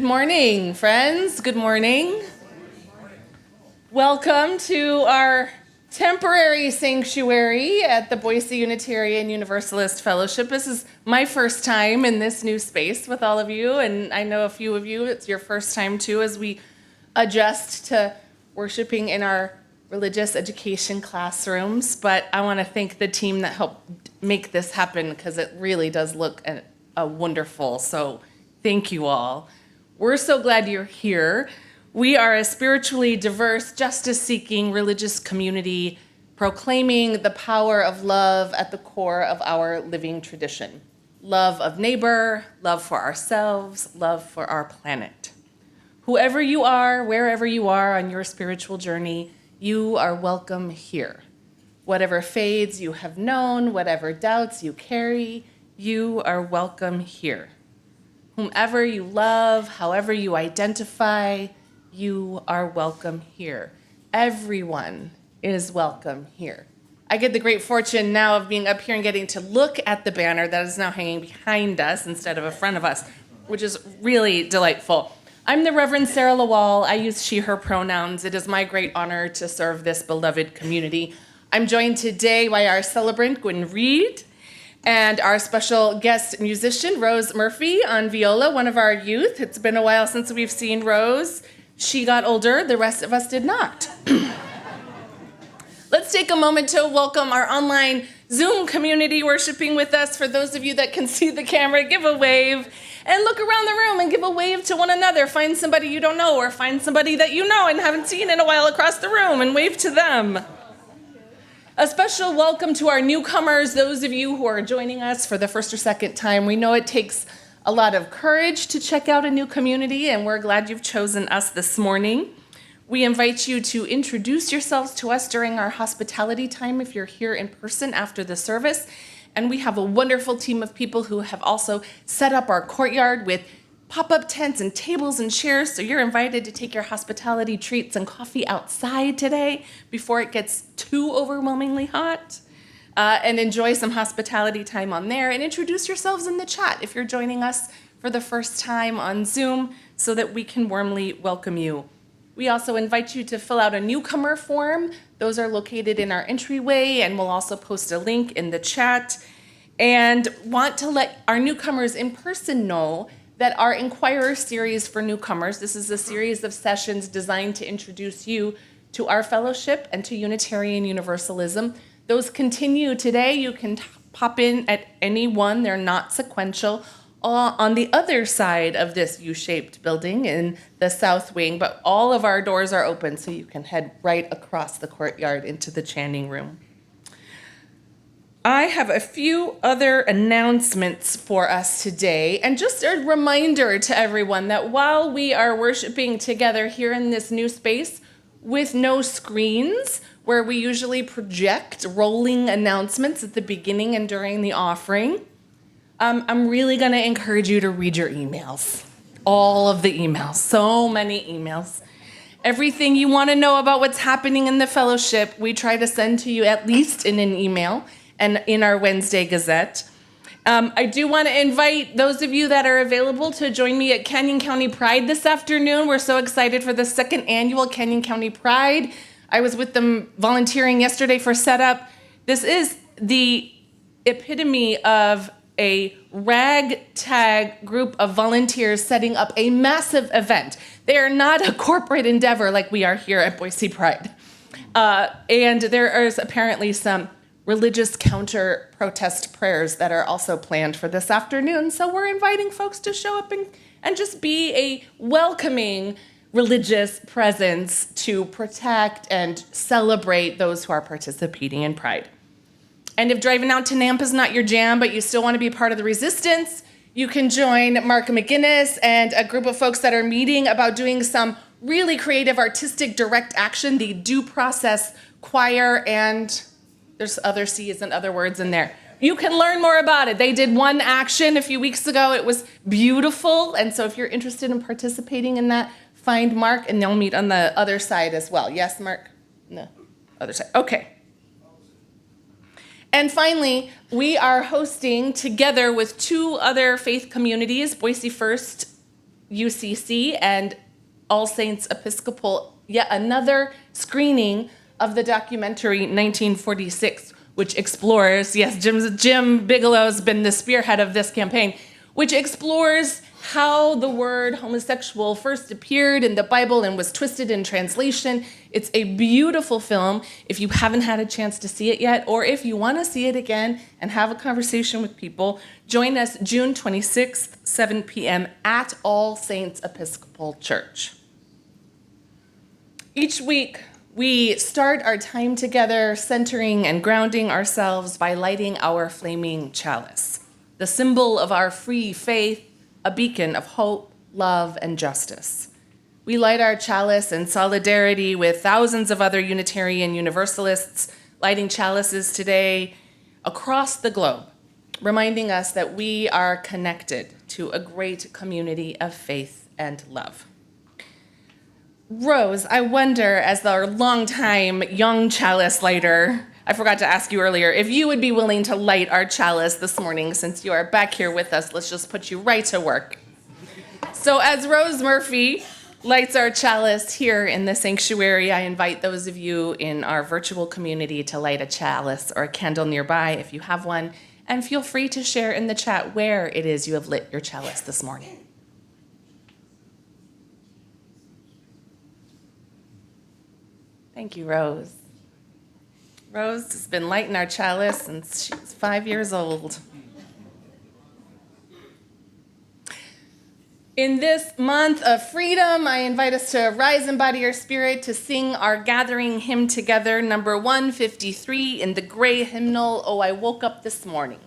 Good morning, friends. Good morning. Welcome to our temporary sanctuary at the Boise Unitarian Universalist Fellowship. This is my first time in this new space with all of you, and I know a few of you, it's your first time too, as we adjust to worshiping in our religious education classrooms. But I want to thank the team that helped make this happen, because it really does look wonderful. So thank you all. We're so glad you're here. We are a spiritually diverse, justice-seeking religious community proclaiming the power of love at the core of our living tradition. Love of neighbor, love for ourselves, love for our planet. Whoever you are, wherever you are on your spiritual journey, you are welcome here. Whatever fades you have known, whatever doubts you carry, you are welcome here. Whomever you love, however you identify, you are welcome here. Everyone is welcome here. I get the great fortune now of being up here and getting to look at the banner that is now hanging behind us instead of in front of us, which is really delightful. I'm the Reverend Sara LaWall. I use she, her pronouns. It is my great honor to serve this beloved community. I'm joined today by our celebrant, Gwyn Reid, and our special guest musician, Rose Murphy, on viola, one of our youth. It's been a while since we've seen Rose. She got older, the rest of us did not. Let's take a moment to welcome our online Zoom community worshiping with us. For those of you that can see the camera, give a wave and look around the room and give a wave to one another. Find somebody you don't know or find somebody that you know and haven't seen in a while across the room and wave to them. A special welcome to our newcomers, those of you who are joining us for the first or second time. We know it takes a lot of courage to check out a new community, and we're glad you've chosen us this morning. We invite you to introduce yourselves to us during our hospitality time if you're here in person after the service. And we have a wonderful team of people who have also set up our courtyard with pop-up tents and tables and chairs, so you're invited to take your hospitality treats and coffee outside today before it gets too overwhelmingly hot, and enjoy some hospitality time on there, and introduce yourselves in the chat if you're joining us for the first time on Zoom so that we can warmly welcome you. We also invite you to fill out a newcomer form. Those are located in our entryway, and we'll also post a link in the chat. And want to let our newcomers in person know that our Inquirer series for newcomers, this is a series of sessions designed to introduce you to our fellowship and to Unitarian Universalism. Those continue today. You can pop in at any one. They're not sequential. On the other side of this U-shaped building in the south wing, but all of our doors are open, so you can head right across the courtyard into the Channing room. I have a few other announcements for us today, and just a reminder to everyone that while we are worshiping together here in this new space with no screens, where we usually project rolling announcements at the beginning and during the offering, I'm really going to encourage you to read your emails. All of the emails, so many emails. Everything you want to know about what's happening in the fellowship, we try to send to you at least in an email and in our Wednesday Gazette. I do want to invite those of you that are available to join me at Canyon County Pride this afternoon. We're so excited for the second annual Canyon County Pride. I was with them volunteering yesterday for setup. This is the epitome of a ragtag group of volunteers setting up a massive event. They are not a corporate endeavor like we are here at Boise Pride. And there is apparently some religious counter-protest prayers that are also planned for this afternoon. So we're inviting folks to show up and just be a welcoming religious presence to protect and celebrate those who are participating in Pride. And if driving out to NAMP is not your jam, but you still want to be part of the resistance, you can join Mark McGinnis and a group of folks that are meeting about doing some really creative artistic direct action, the Due Process Choir, and there's other C's and other words in there. You can learn more about it. They did one action a few weeks ago. It was beautiful. And so if you're interested in participating in that, find Mark, and they'll meet on the other side as well. Yes, Mark? No, other side. Okay. And finally, we are hosting, together with two other faith communities, Boise First UCC and All Saints Episcopal, yet another screening of the documentary 1946, which explores, yes, Jim Bigelow's been the spearhead of this campaign, which explores how the word homosexual first appeared in the Bible and was twisted in translation. It's a beautiful film. If you haven't had a chance to see it yet, or if you want to see it again and have a conversation with people, join us June 26th, 7 p.m. at All Saints Episcopal Church. Each week, we start our time together centering and grounding ourselves by lighting our flaming chalice, the symbol of our free faith, a beacon of hope, love, and justice. We light our chalice in solidarity with thousands of other Unitarian Universalists lighting chalices today across the globe, reminding us that we are connected to a great community of faith and love. Rose, I wonder, as our longtime young chalice lighter, I forgot to ask you earlier, if you would be willing to light our chalice this morning since you are back here with us. Let's just put you right to work. So as Rose Murphy lights our chalice here in the sanctuary, I invite those of you in our virtual community to light a chalice or a candle nearby if you have one, and feel free to share in the chat where it is you have lit your chalice this morning. Thank you, Rose. Rose has been lighting our chalice since she was 5 years old. In this month of freedom, I invite us to rise and body our spirit to sing our gathering hymn together, number 153 in the gray hymnal, Oh, I Woke Up This Morning.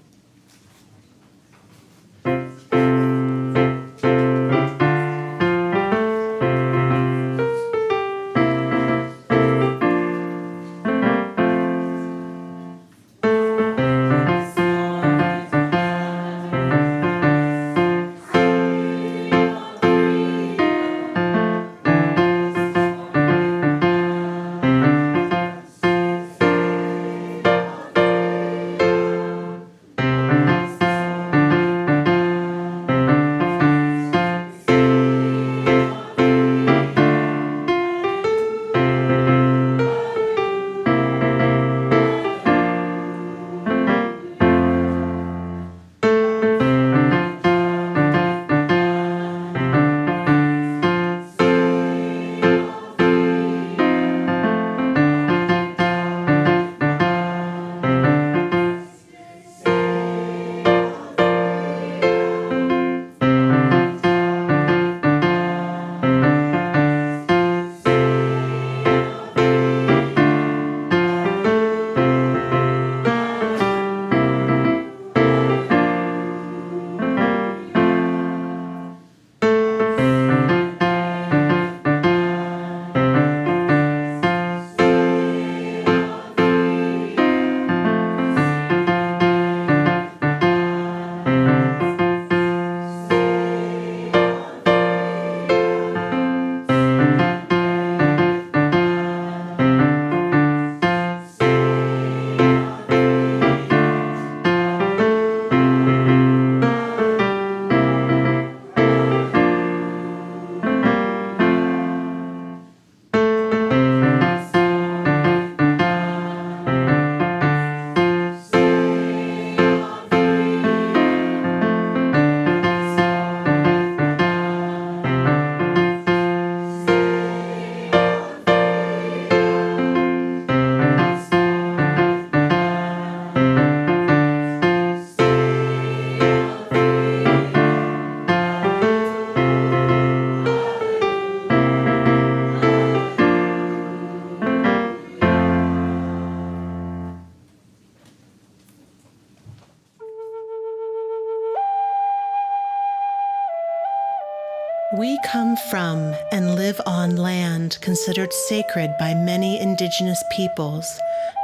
We come from and live on land considered sacred by many indigenous peoples,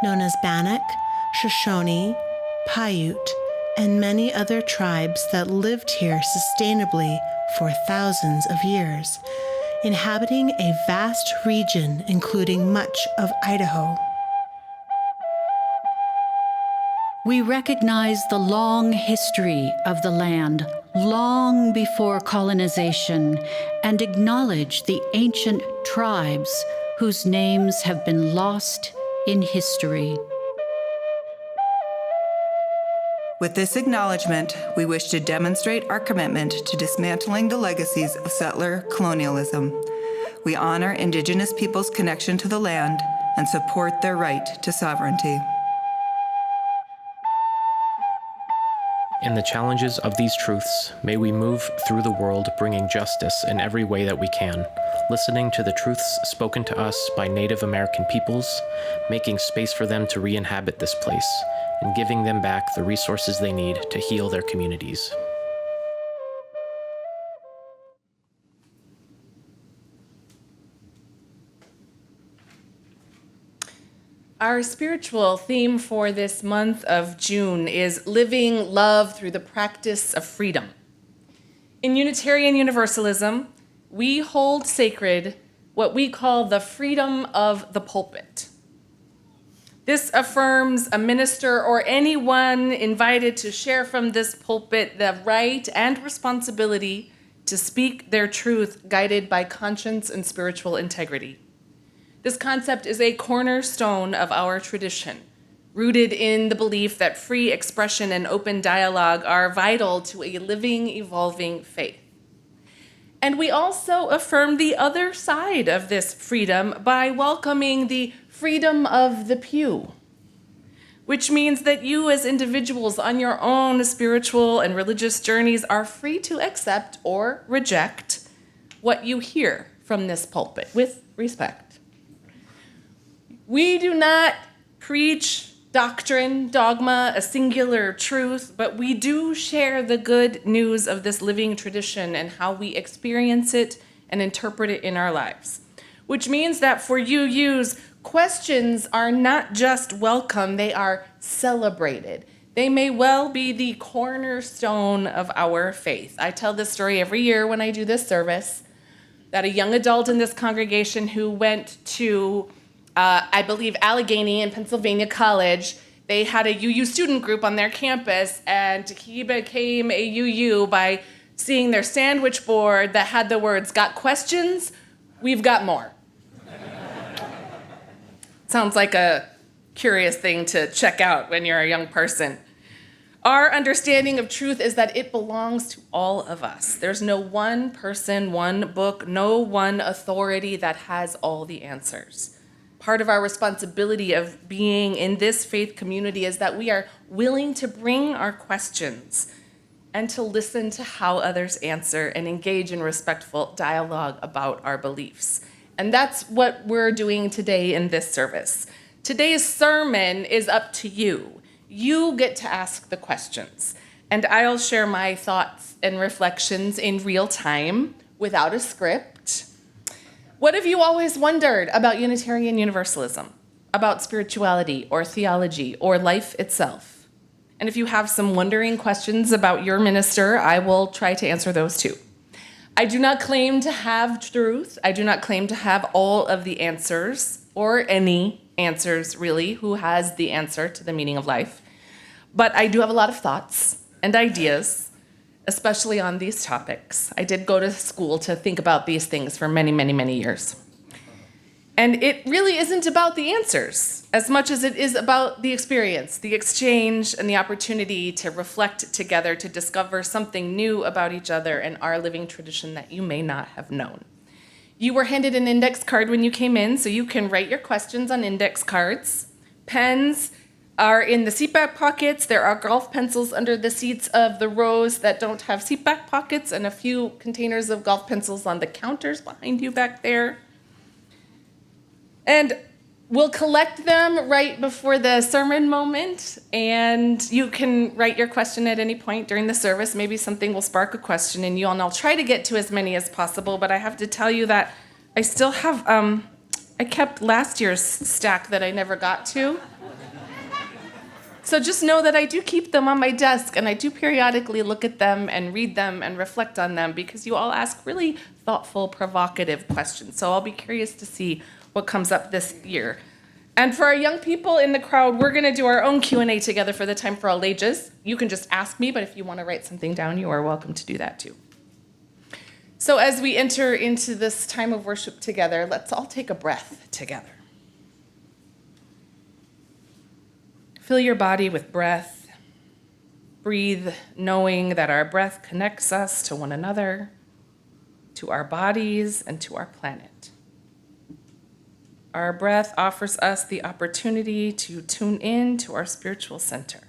known as Bannock, Shoshone, Paiute, and many other tribes that lived here sustainably for thousands of years, inhabiting a vast region including much of Idaho. We recognize the long history of the land, long before colonization and acknowledge the ancient tribes whose names have been lost in history. With this acknowledgement, we wish to demonstrate our commitment to dismantling the legacies of settler colonialism. We honor Indigenous peoples' connection to the land and support their right to sovereignty. In the challenges of these truths, may we move through the world bringing justice in every way that we can, listening to the truths spoken to us by Native American peoples, making space for them to re-inhabit this place, and giving them back the resources they need to heal their communities. Our spiritual theme for this month of June is living love through the practice of freedom. In Unitarian Universalism, we hold sacred what we call the freedom of the pulpit. This affirms a minister or anyone invited to share from this pulpit the right and responsibility to speak their truth guided by conscience and spiritual integrity. This concept is a cornerstone of our tradition, rooted in the belief that free expression and open dialogue are vital to a living, evolving faith. And we also affirm the other side of this freedom by welcoming the freedom of the pew, which means that you as individuals on your own spiritual and religious journeys are free to accept or reject what you hear from this pulpit with respect. We do not preach doctrine, dogma, a singular truth, but we do share the good news of this living tradition and how we experience it and interpret it in our lives. Which means that for UUs, questions are not just welcome, they are celebrated. They may well be the cornerstone of our faith. I tell this story every year when I do this service, that a young adult in this congregation who went to I believe Allegheny in Pennsylvania College, they had a UU student group on their campus, and he became a UU by seeing their sandwich board that had the words, "Got questions? We've got more." Sounds like a curious thing to check out when you're a young person. Our understanding of truth is that it belongs to all of us. There's no one person, one book, no one authority that has all the answers. Part of our responsibility of being in this faith community is that we are willing to bring our questions and to listen to how others answer and engage in respectful dialogue about our beliefs. And that's what we're doing today in this service. Today's sermon is up to you. You get to ask the questions, and I'll share my thoughts and reflections in real time without a script. What have you always wondered about Unitarian Universalism, about spirituality or theology or life itself? And if you have some wondering questions about your minister, I will try to answer those too. I do not claim to have truth. I do not claim to have all of the answers, or any answers really. Who has the answer to the meaning of life? But I do have a lot of thoughts and ideas, especially on these topics. I did go to school to think about these things for many, many, many years. And it really isn't about the answers as much as it is about the experience, the exchange, and the opportunity to reflect together to discover something new about each other and our living tradition that you may not have known. You were handed an index card when you came in, so you can write your questions on index cards. Pens are in the seatback pockets. There are golf pencils under the seats of the rows that don't have seatback pockets, and a few containers of golf pencils on the counters behind you back there. And we'll collect them right before the sermon moment, and you can write your question at any point during the service. Maybe something will spark a question in you, and I'll try to get to as many as possible, but I have to tell you that I still have, I kept last year's stack that I never got to. So just know that I do keep them on my desk, and I do periodically look at them and read them and reflect on them because you all ask really thoughtful, provocative questions. So I'll be curious to see what comes up this year. And for our young people in the crowd, we're going to do our own Q&A together for the Time for All Ages. You can just ask me, but if you want to write something down, you are welcome to do that too. So as we enter into this time of worship together, let's all take a breath together. Fill your body with breath. Breathe, knowing that our breath connects us to one another, to our bodies, and to our planet. Our breath offers us the opportunity to tune in to our spiritual center,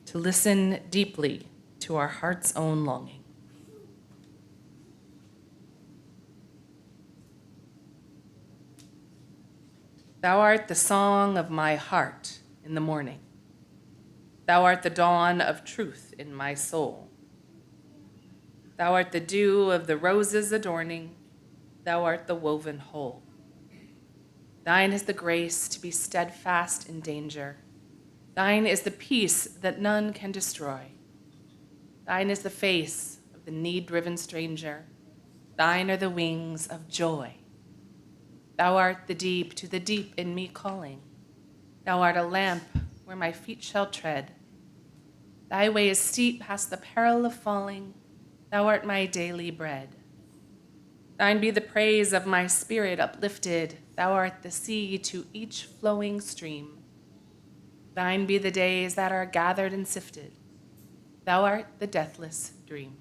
to listen deeply to our heart's own longing. Thou art the song of my heart in the morning. Thou art the dawn of truth in my soul. Thou art the dew of the roses adorning. Thou art the woven whole. Thine is the grace to be steadfast in danger. Thine is the peace that none can destroy. Thine is the face of the need-driven stranger. Thine are the wings of joy. Thou art the deep to the deep in me calling. Thou art a lamp where my feet shall tread. Thy way is steep past the peril of falling. Thou art my daily bread. Thine be the praise of my spirit uplifted. Thou art the sea to each flowing stream. Thine be the days that are gathered and sifted. Thou art the deathless dream.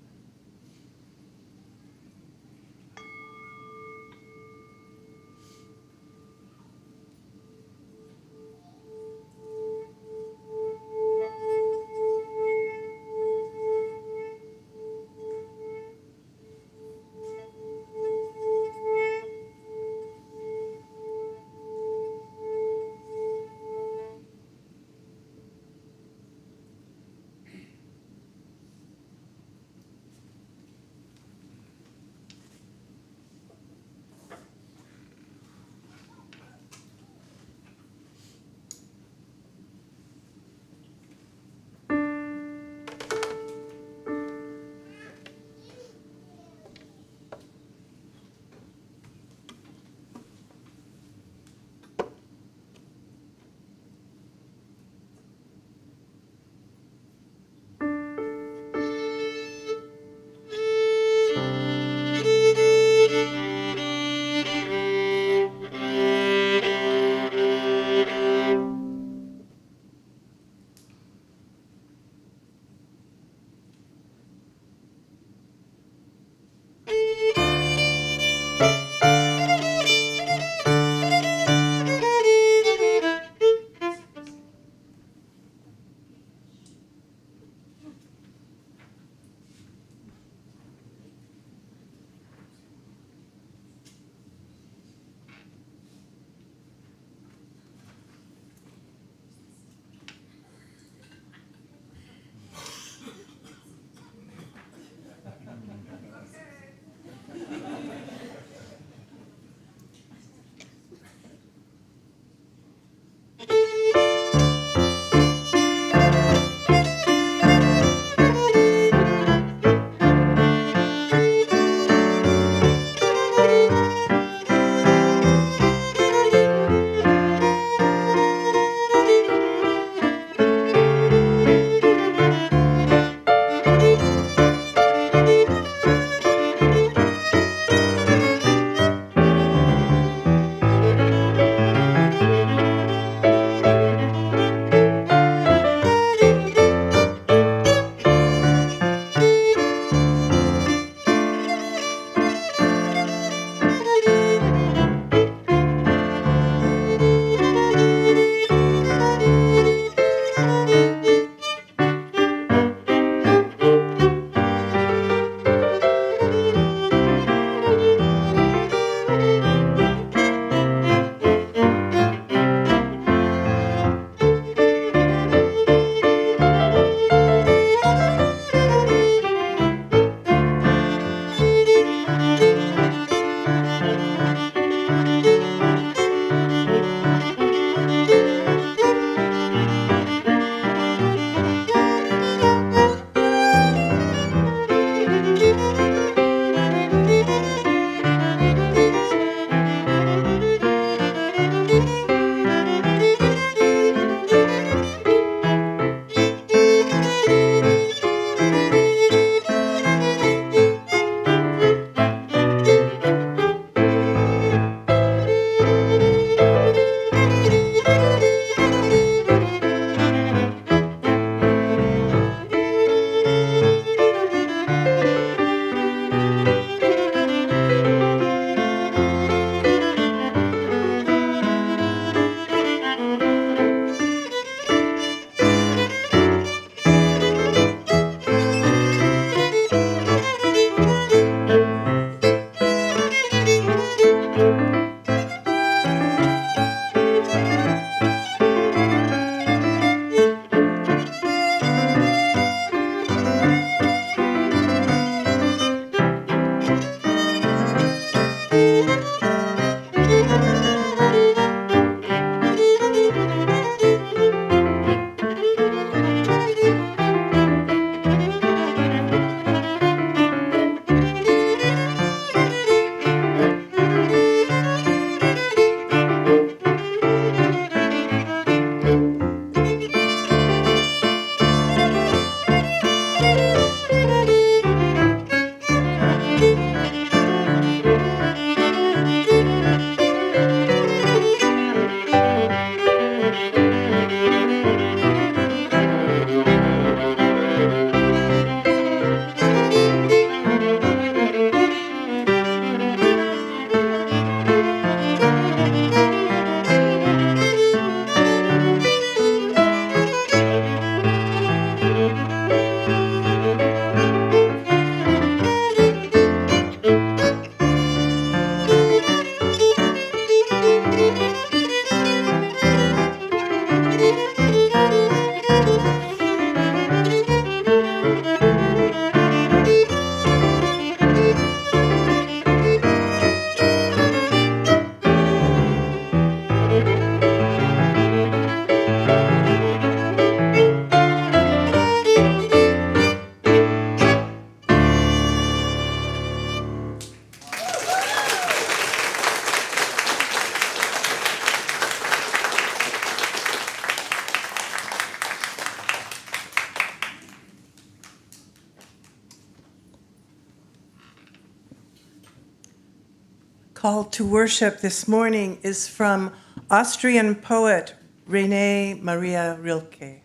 call to worship this morning is from Austrian poet Rene Maria Rilke.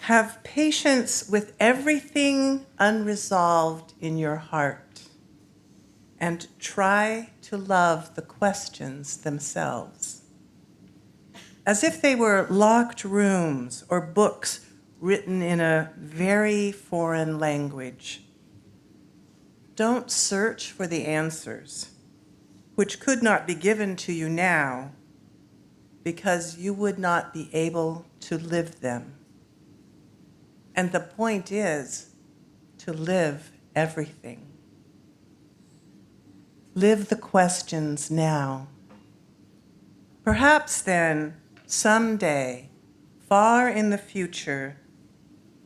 Have patience with everything unresolved in your heart, and try to love the questions themselves, as if they were locked rooms or books written in a very foreign language. Don't search for the answers, which could not be given to you now, because you would not be able to live them. And the point is to live everything. Live the questions now. Perhaps then, someday, far in the future,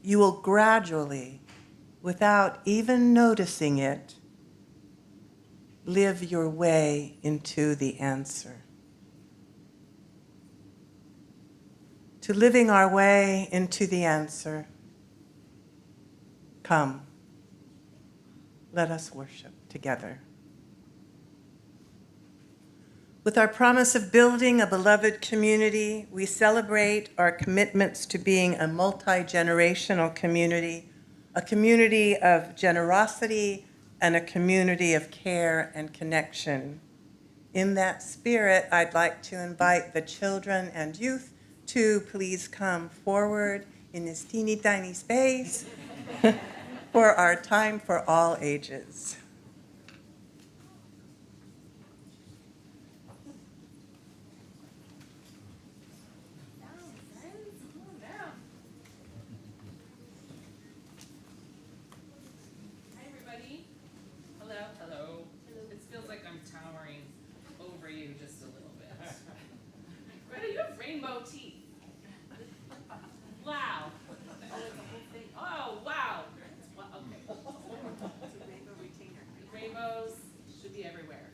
you will gradually, without even noticing it, live your way into the answer. To living our way into the answer, come, let us worship together. With our promise of building a beloved community, we celebrate our commitments to being a multi-generational community, a community of generosity, and a community of care and connection. In that spirit, I'd like to invite the children and youth to please come forward in this teeny tiny space for our time for all ages. Rainbow teeth. Wow. Oh, wow. Okay. Rainbows should be everywhere.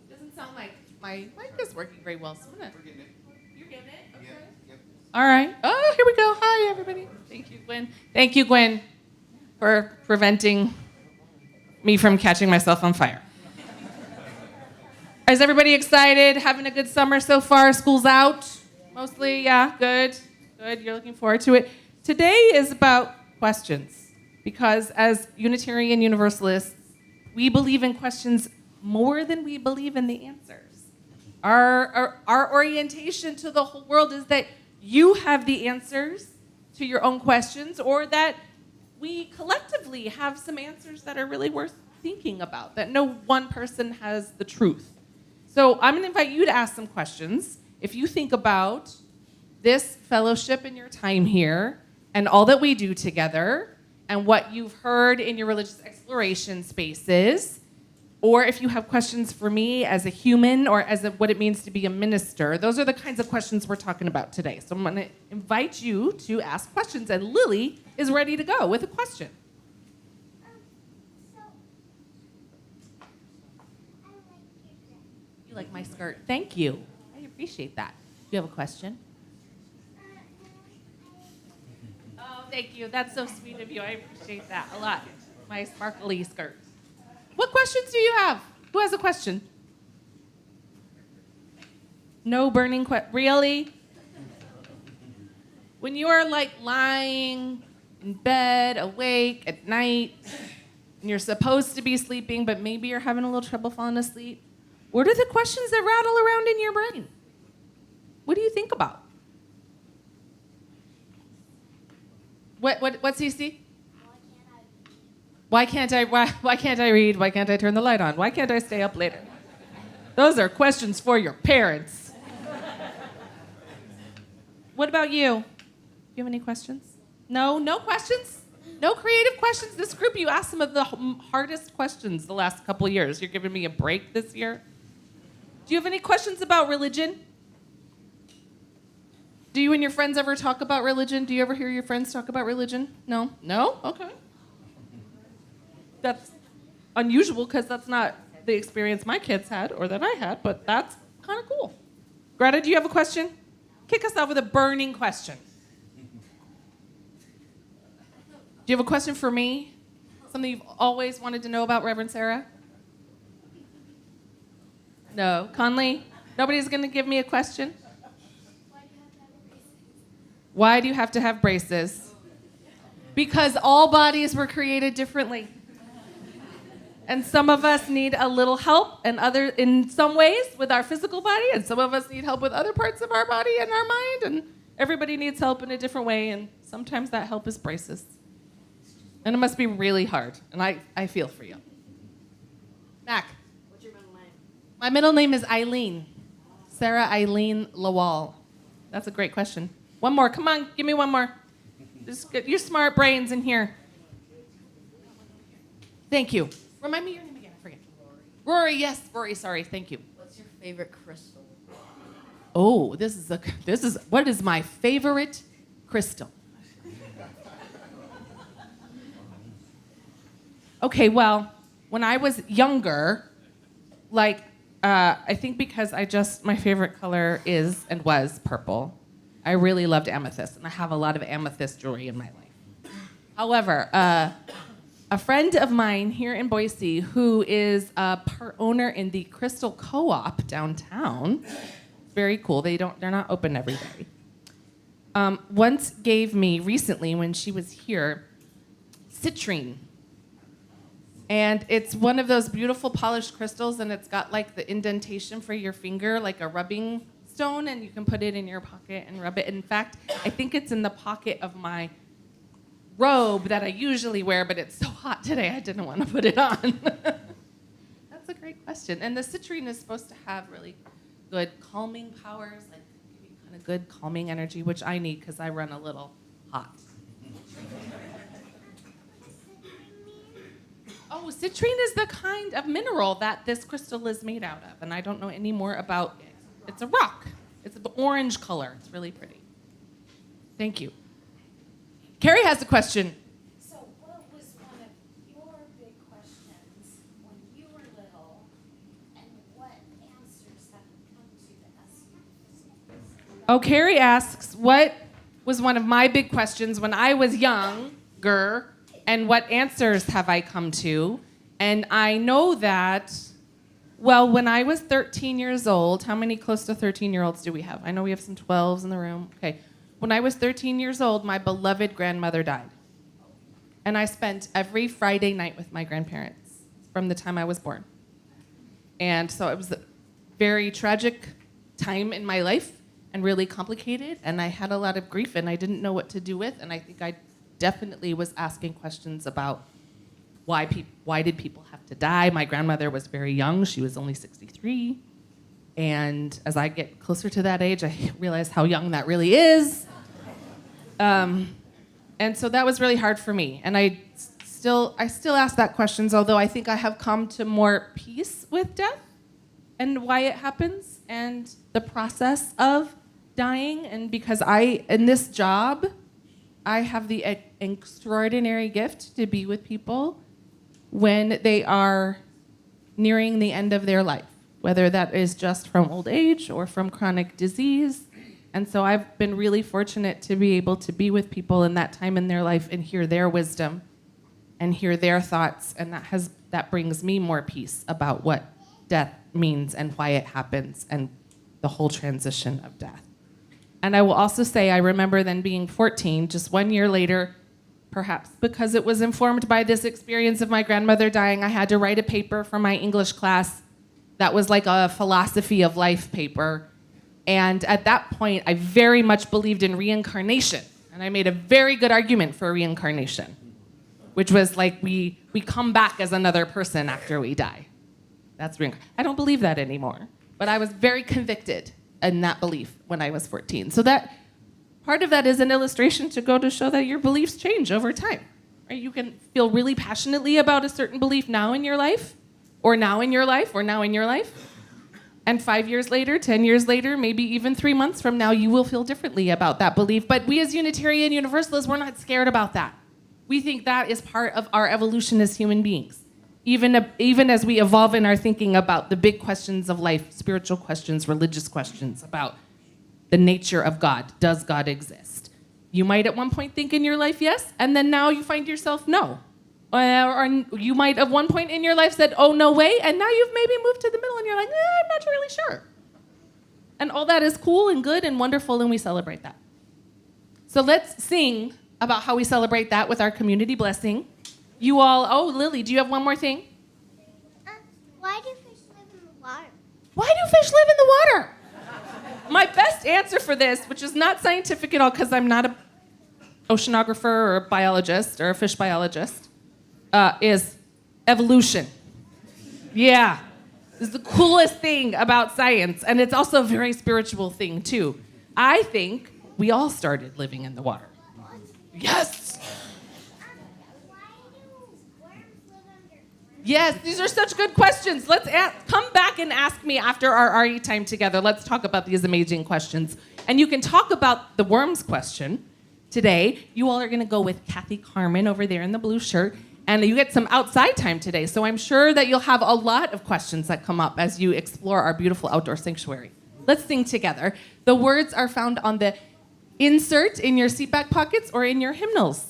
Doesn't sound like my mic is working very well. So we're getting it. You're getting it? Okay. Yep. All right. Oh, here we go. Hi, everybody. Thank you, Gwyn. Thank you, Gwyn, for preventing me from catching myself on fire. Is everybody excited? Having a good summer so far? School's out? Mostly? Yeah, good. Good. You're looking forward to it. Today is about questions, because as Unitarian Universalists, we believe in questions more than we believe in the answers. Our orientation to the whole world is that you have the answers to your own questions, or that we collectively have some answers that are really worth thinking about, that no one person has the truth. So I'm going to invite you to ask some questions. If you think about this fellowship and your time here and all that we do together and what you've heard in your religious exploration spaces, or if you have questions for me as a human or as what it means to be a minister, those are the kinds of questions we're talking about today. So I'm going to invite you to ask questions, and Lily is ready to go with a question. Like my skirt. Thank you. I appreciate that. Do you have a question? Oh, thank you. That's so sweet of you. I appreciate that a lot. My sparkly skirt. What questions do you have? Who has a question? No burning question. Really? When you are like lying in bed, awake at night, and you're supposed to be sleeping, but maybe you're having a little trouble falling asleep, what are the questions that rattle around in your brain? What do you think about? What's Cece? Why can't I read? Why can't I turn the light on? Why can't I stay up later? Those are questions for your parents. What about you? Do you have any questions? No questions? No creative questions? This group, you asked some of the hardest questions the last couple of years. You're giving me a break this year? Do you have any questions about religion? Do you and your friends ever talk about religion? Do you ever hear your friends talk about religion? No? No? Okay. That's unusual, because that's not the experience my kids had or that I had, but that's kind of cool. Greta, do you have a question? Kick us off with a burning question. Do you have a question for me? Something you've always wanted to know about Reverend Sara? No. Conley? Nobody's going to give me a question? Why do you have to have braces? Because all bodies were created differently. And some of us need a little help and other in some ways with our physical body, and some of us need help with other parts of our body and our mind, and everybody needs help in a different way, and sometimes that help is braces. And it must be really hard, and I feel for you. Mac. What's your middle name? My middle name is Eileen. Sara Eileen LaWall. That's a great question. One more. Come on, give me one more. Just get your smart brains in here. Thank you. Remind me your name again. I forget. Rory. Yes, Rory. Sorry. Thank you. What's your favorite crystal? Oh, this is what is my favorite crystal? Okay, well, when I was younger, I think because my favorite color is and was purple. I really loved amethyst, and I have a lot of amethyst jewelry in my life. However, a friend of mine here in Boise, who is a part owner in the Crystal Co-op downtown, very cool. They're not open every day. Once gave me recently when she was here, citrine. And it's one of those beautiful polished crystals, and it's got like the indentation for your finger, like a rubbing stone, and you can put it in your pocket and rub it. In fact, I think it's in the pocket of my robe that I usually wear, but it's so hot today I didn't want to put it on. That's a great question. And the citrine is supposed to have really good calming powers, like give you kind of good calming energy, which I need because I run a little hot. Oh, citrine is the kind of mineral that this crystal is made out of, and I don't know any more about it. It's a rock. It's the orange color. It's really pretty. Thank you. Carrie has a question. So what was one of your big questions when you were little, and what answers have you come to that as you? Oh, Carrie asks, what was one of my big questions when I was younger, and what answers have I come to? And I know that, well, when I was 13 years old, how many close to 13-year-olds do we have? I know we have some 12s in the room. Okay. When I was 13 years old, my beloved grandmother died. And I spent every Friday night with my grandparents from the time I was born. And so it was a very tragic time in my life and really complicated. And I had a lot of grief and I didn't know what to do with. And I think I definitely was asking questions about why did people have to die? My grandmother was very young. She was only 63. And as I get closer to that age, I realize how young that really is. And so that was really hard for me. And I still ask that questions, although I think I have come to more peace with death and why it happens and the process of dying. And because in this job, I have the extraordinary gift to be with people when they are nearing the end of their life, whether that is just from old age or from chronic disease. And so I've been really fortunate to be able to be with people in that time in their life and hear their wisdom and hear their thoughts. And that brings me more peace about what death means and why it happens and the whole transition of death. And I will also say I remember then being 14, just 1 year later, perhaps because it was informed by this experience of my grandmother dying, I had to write a paper for my English class that was like a philosophy of life paper. And at that point, I very much believed in reincarnation. And I made a very good argument for reincarnation, which was like we come back as another person after we die. That's reincarnation. I don't believe that anymore. But I was very convicted in that belief when I was 14. So that part of that is an illustration to show that your beliefs change over time. Right? You can feel really passionately about a certain belief now in your life, or now in your life, or now in your life. And 5 years later, 10 years later, maybe even 3 months from now, you will feel differently about that belief. But we as Unitarian Universalists, we're not scared about that. We think that is part of our evolution as human beings. Even as we evolve in our thinking about the big questions of life, spiritual questions, religious questions, about the nature of God. Does God exist? You might at one point think in your life, yes, and then now you find yourself, no. Or you might at one point in your life said, oh, no way, and now you've maybe moved to the middle and you're like, I'm not really sure. And all that is cool and good and wonderful, and we celebrate that. So let's sing about how we celebrate that with our community blessing. You all, oh, Lily, do you have one more thing? Why do fish live in the water? Why do fish live in the water? My best answer for this, which is not scientific at all because I'm not an oceanographer or a biologist or a fish biologist, is evolution. Yeah. This is the coolest thing about science, and it's also a very spiritual thing, too. I think we all started living in the water. Yes! Why do worms live under? Yes, these are such good questions. Come back and ask me after our RE time together. Let's talk about these amazing questions. And you can talk about the worms question today. You all are going to go with Kathy Carmen over there in the blue shirt. And you get some outside time today. So I'm sure that you'll have a lot of questions that come up as you explore our beautiful outdoor sanctuary. Let's sing together. The words are found on the insert in your seatback pockets or in your hymnals.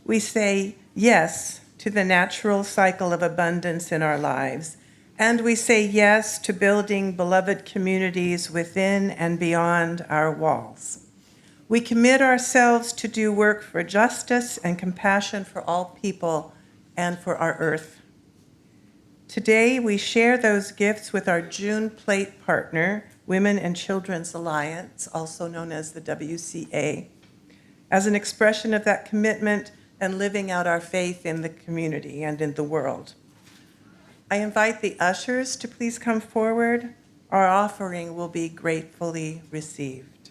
We say yes to the natural cycle of abundance in our lives, and we say yes to building beloved communities within and beyond our walls. We commit ourselves to do work for justice and compassion for all people and for our earth. Today, we share those gifts with our June Plate partner, Women and Children's Alliance, also known as the WCA, as an expression of that commitment and living out our faith in the community and in the world. I invite the ushers to please come forward. Our offering will be gratefully received.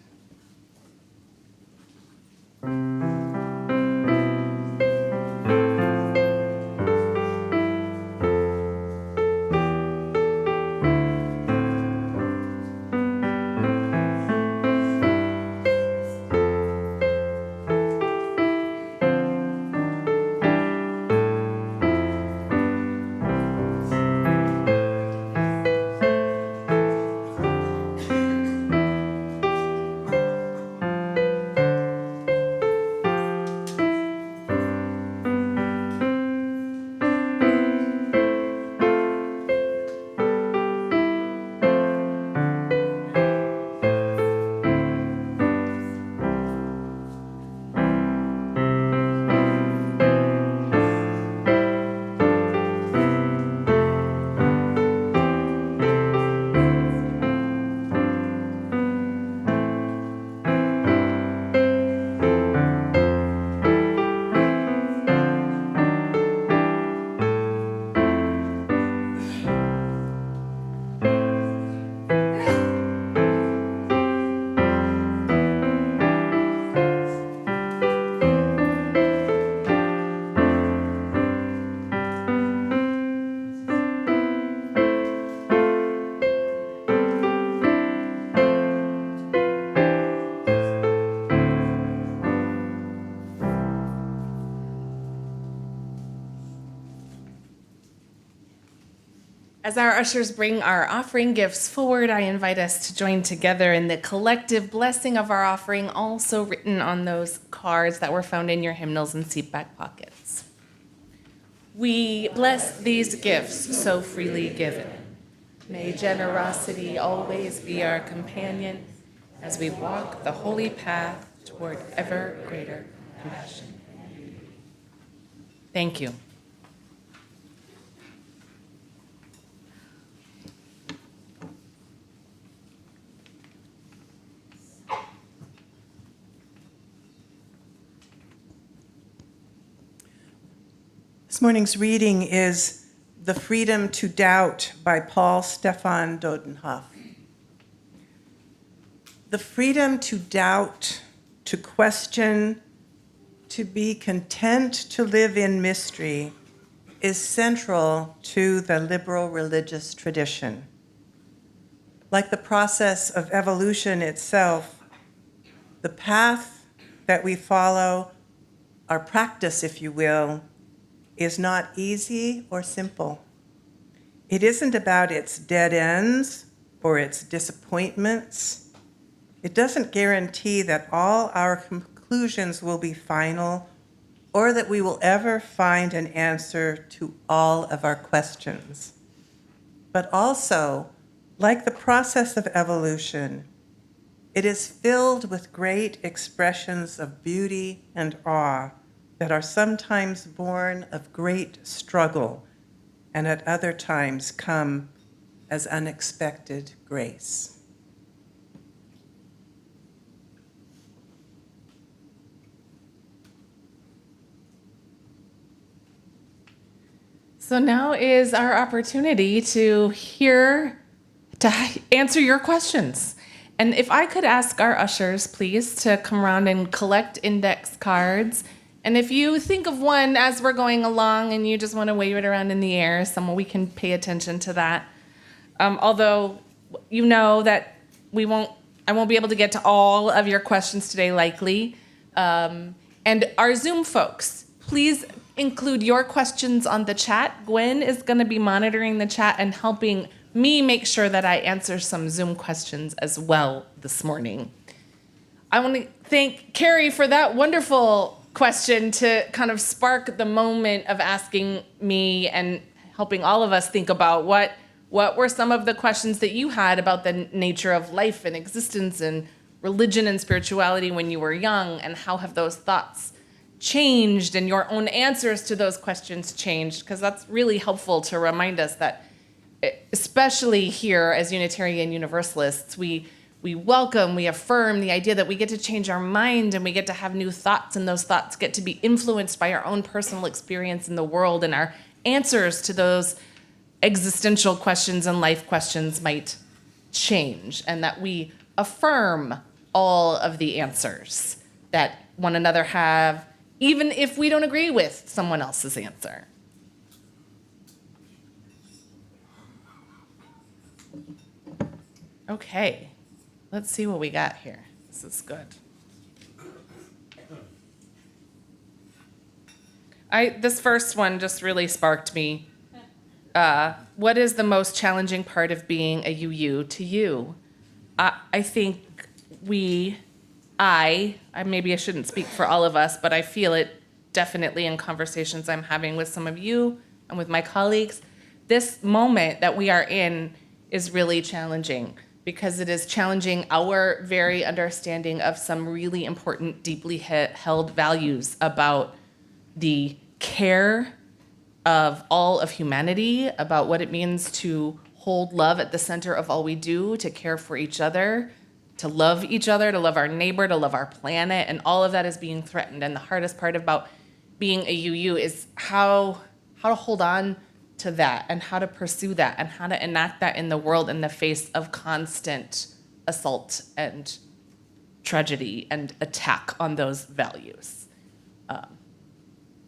As our ushers bring our offering gifts forward, I invite us to join together in the collective blessing of our offering, also written on those cards that were found in your hymnals and seatback pockets. We bless these gifts so freely given. May generosity always be our companion as we walk the holy path toward ever greater compassion. Thank you. This morning's reading is The Freedom to Doubt by Paul Stefan Dodenhoff. The freedom to doubt, to question, to be content to live in mystery is central to the liberal religious tradition. Like the process of evolution itself, the path that we follow, our practice, if you will, is not easy or simple. It isn't about its dead ends or its disappointments. It doesn't guarantee that all our conclusions will be final or that we will ever find an answer to all of our questions. But also, like the process of evolution, it is filled with great expressions of beauty and awe that are sometimes born of great struggle and at other times come as unexpected grace. So now is our opportunity to answer your questions. And if I could ask our ushers, please, to come around and collect index cards. And if you think of one as we're going along and you just want to wave it around in the air, we can pay attention to that. Although you know that I won't be able to get to all of your questions today, likely. And our Zoom folks, please include your questions on the chat. Gwyn is going to be monitoring the chat and helping me make sure that I answer some Zoom questions as well this morning. I want to thank Carrie for that wonderful question to kind of spark the moment of asking me and helping all of us think about what were some of the questions that you had about the nature of life and existence and religion and spirituality when you were young, and how have those thoughts changed and your own answers to those questions changed, because that's really helpful to remind us that, especially here as Unitarian Universalists, we welcome, we affirm the idea that we get to change our mind and we get to have new thoughts, and those thoughts get to be influenced by our own personal experience in the world, and our answers to those existential questions and life questions might change, and that we affirm all of the answers that one another have, even if we don't agree with someone else's answer. Okay. Let's see what we got here. This is good. This first one just really sparked me. What is the most challenging part of being a UU to you? I think maybe I shouldn't speak for all of us, but I feel it definitely in conversations I'm having with some of you and with my colleagues. This moment that we are in is really challenging, because it is challenging our very understanding of some really important, deeply held values about the care of all of humanity, about what it means to hold love at the center of all we do, to care for each other, to love each other, to love our neighbor, to love our planet, and all of that is being threatened. And the hardest part about being a UU is how to hold on to that, and how to pursue that, and how to enact that in the world in the face of constant assault and tragedy and attack on those values.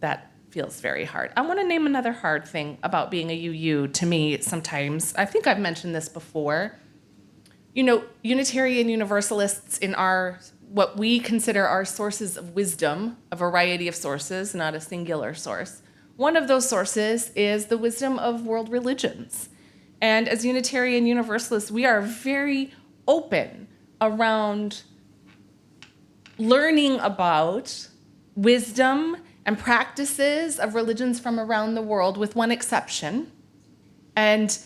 That feels very hard. I want to name another hard thing about being a UU to me sometimes. I think I've mentioned this before. You know, Unitarian Universalists in what we consider our sources of wisdom, a variety of sources, not a singular source. One of those sources is the wisdom of world religions. And as Unitarian Universalists, we are very open around learning about wisdom and practices of religions from around the world, with one exception. And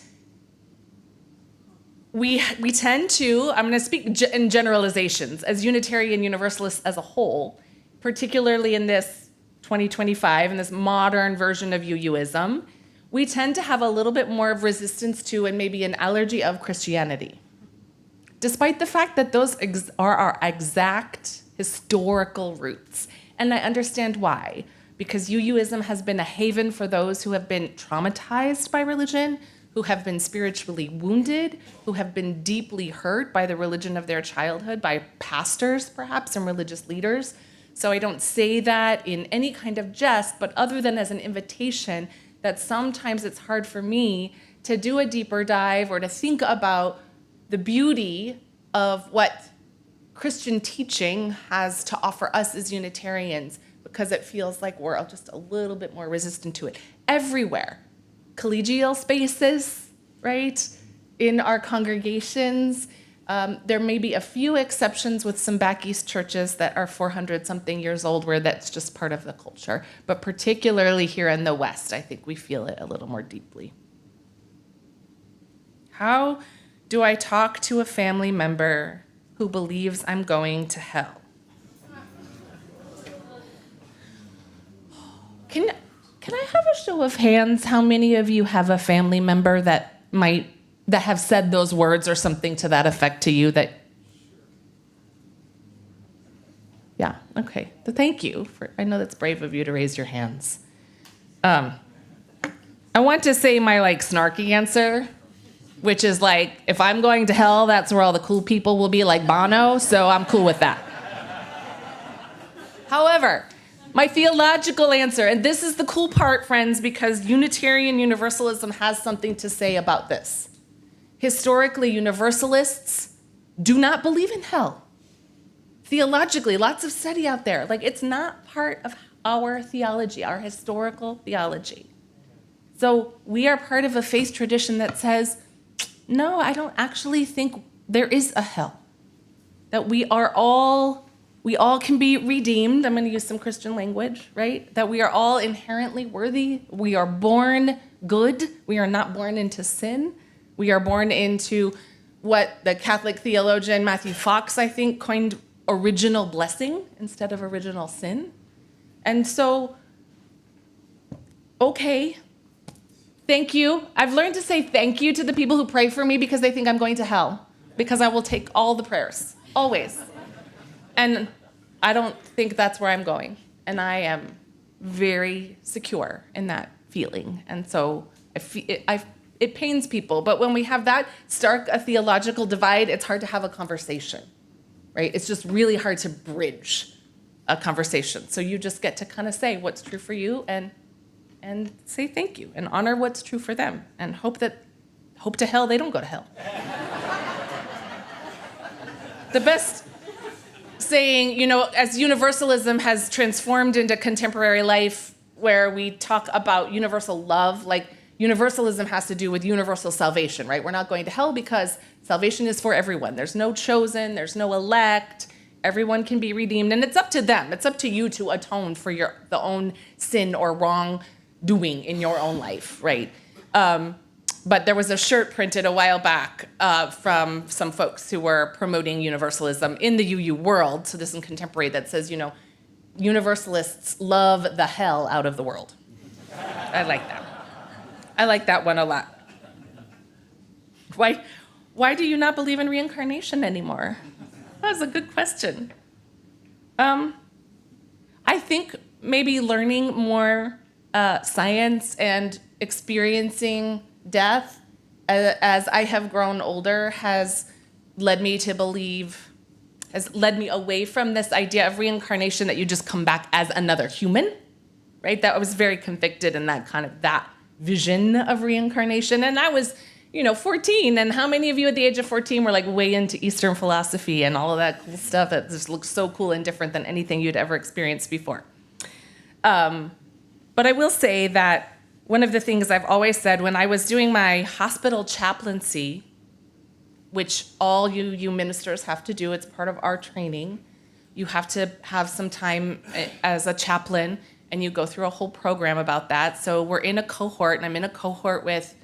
we tend to, I'm going to speak in generalizations, as Unitarian Universalists as a whole, particularly in this 2025 and this modern version of UUism, we tend to have a little bit more of resistance to, and maybe an allergy of, Christianity. Despite the fact that those are our exact historical roots. And I understand why. because UUism has been a haven for those who have been traumatized by religion, who have been spiritually wounded, who have been deeply hurt by the religion of their childhood, by pastors perhaps and religious leaders. So I don't say that in any kind of jest, but other than as an invitation that sometimes it's hard for me to do a deeper dive or to think about the beauty of what Christian teaching has to offer us as Unitarians, because it feels like we're just a little bit more resistant to it. Everywhere. Collegial spaces, right? In our congregations. There may be a few exceptions with some back east churches that are 400-something years old where that's just part of the culture. But particularly here in the West, I think we feel it a little more deeply. How do I talk to a family member who believes I'm going to hell? Can I have a show of hands? How many of you have a family member that have said those words or something to that effect to you? Yeah, okay. Thank you. I know that's brave of you to raise your hands. I want to say my snarky answer, which is if I'm going to hell, that's where all the cool people will be, like Bono, so I'm cool with that. However, my theological answer, and this is the cool part, friends, because Unitarian Universalism has something to say about this. Historically, Universalists do not believe in hell. Theologically, lots of study out there. It's not part of our theology, our historical theology. So we are part of a faith tradition that says, no, I don't actually think there is a hell. That we all can be redeemed. I'm going to use some Christian language, right? That we are all inherently worthy. We are born good. We are not born into sin. We are born into what the Catholic theologian Matthew Fox, I think, coined original blessing instead of original sin. And so, okay, thank you. I've learned to say thank you to the people who pray for me because they think I'm going to hell, because I will take all the prayers, always. And I don't think that's where I'm going. And I am very secure in that feeling. And so it pains people. But when we have that stark a theological divide, it's hard to have a conversation, right? It's just really hard to bridge a conversation. So you just get to kind of say what's true for you and say thank you and honor what's true for them and hope to hell they don't go to hell. The best saying, as universalism has transformed into contemporary life where we talk about universal love, universalism has to do with universal salvation, right? We're not going to hell because salvation is for everyone. There's no chosen, there's no elect. Everyone can be redeemed, and it's up to them. It's up to you to atone for the own sin or wrongdoing in your own life, right? But there was a shirt printed a while back from some folks who were promoting universalism in the UU world, so this is contemporary, that says, Universalists love the hell out of the world. I like that. I like that one a lot. Why do you not believe in reincarnation anymore? That was a good question. I think maybe learning more science and experiencing death as I have grown older has led me away from this idea of reincarnation that you just come back as another human, right? That I was very convicted in that vision of reincarnation. And I was, 14, and how many of you at the age of 14 were way into Eastern philosophy and all of that cool stuff that just looks so cool and different than anything you'd ever experienced before? But I will say that one of the things I've always said when I was doing my hospital chaplaincy, which all you ministers have to do, it's part of our training, you have to have some time as a chaplain, and you go through a whole program about that. So we're in a cohort, and I'm in a cohort with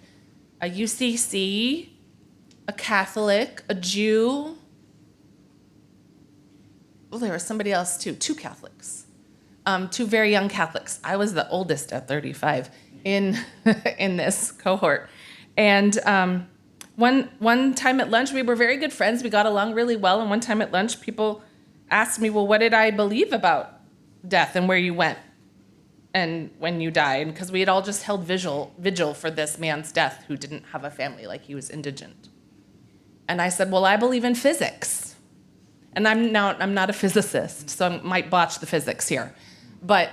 a UCC, a Catholic, a Jew. Well, there was somebody else too, 2 Catholics, 2 very young Catholics. I was the oldest at 35 in this cohort. And one time at lunch, we were very good friends. We got along really well. And one time at lunch, people asked me, well, what did I believe about death and where you went? and when you die, and because we had all just held vigil for this man's death who didn't have a family, like he was indigent. And I said, well, I believe in physics. And I'm not a physicist, so I might botch the physics here. But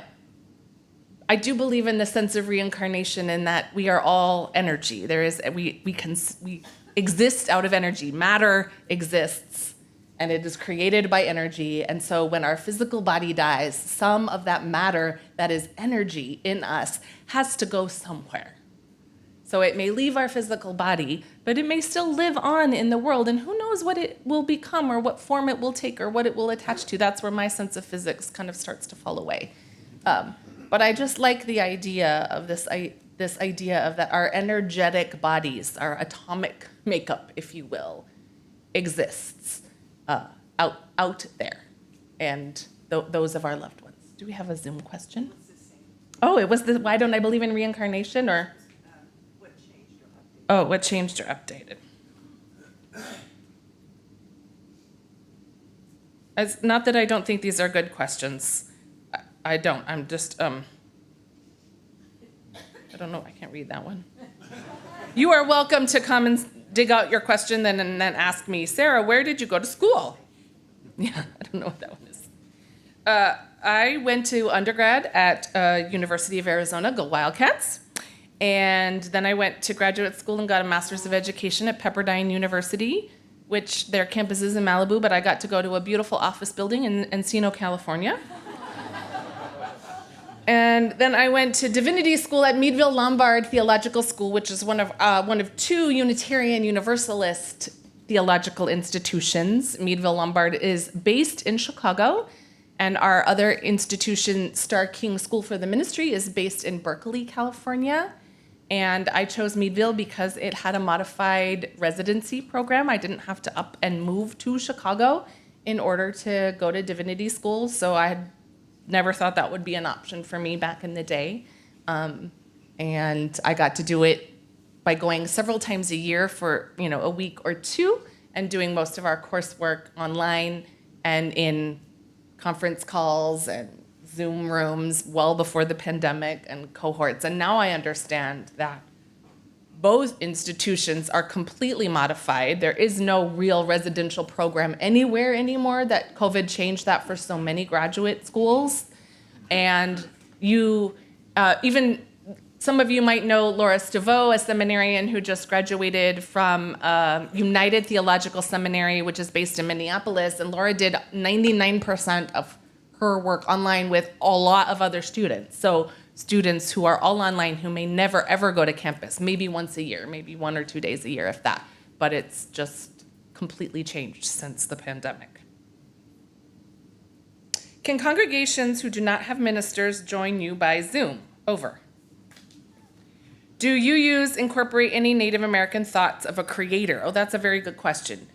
I do believe in the sense of reincarnation, in that we are all energy. We exist out of energy. Matter exists, and it is created by energy. And so when our physical body dies, some of that matter that is energy in us has to go somewhere. So it may leave our physical body, but it may still live on in the world, and who knows what it will become or what form it will take or what it will attach to. That's where my sense of physics kind of starts to fall away. But I just like the idea of this idea of that our energetic bodies, our atomic makeup, if you will, exists out there, and those of our loved ones. Do we have a Zoom question? Oh, it was the why don't I believe in reincarnation, or? What changed or updated? It's not that I don't think these are good questions. I don't. I'm just, I don't know. I can't read that one. You are welcome to come and dig out your question and then ask me, Sarah, where did you go to school? Yeah, I don't know what that one is. I went to undergrad at University of Arizona, go Wildcats. And then I went to graduate school and got a master's of education at Pepperdine University, which their campus is in Malibu, but I got to go to a beautiful office building in Encino, California. And then I went to divinity school at Meadville Lombard Theological School, which is one of two Unitarian Universalist theological institutions. Meadville Lombard is based in Chicago, and our other institution, Star King School for the Ministry, is based in Berkeley, California. And I chose Meadville because it had a modified residency program. I didn't have to up and move to Chicago in order to go to divinity school, so I had never thought that would be an option for me back in the day. And I got to do it by going several times a year for a week or two, and doing most of our coursework online and in conference calls and Zoom rooms well before the pandemic, and cohorts. And now I understand that both institutions are completely modified. There is no real residential program anywhere anymore. That COVID changed that for so many graduate schools. And you, even some of you might know Laura Steveau, a seminarian who just graduated from United Theological Seminary, which is based in Minneapolis. And Laura did 99% of her work online with a lot of other students. So students who are all online, who may never ever go to campus, maybe once a year, maybe 1 or 2 days a year, if that. But it's just completely changed since the pandemic. Can congregations who do not have ministers join you by Zoom? Over. Do you incorporate any Native American thoughts of a creator? Oh, that's a very good question.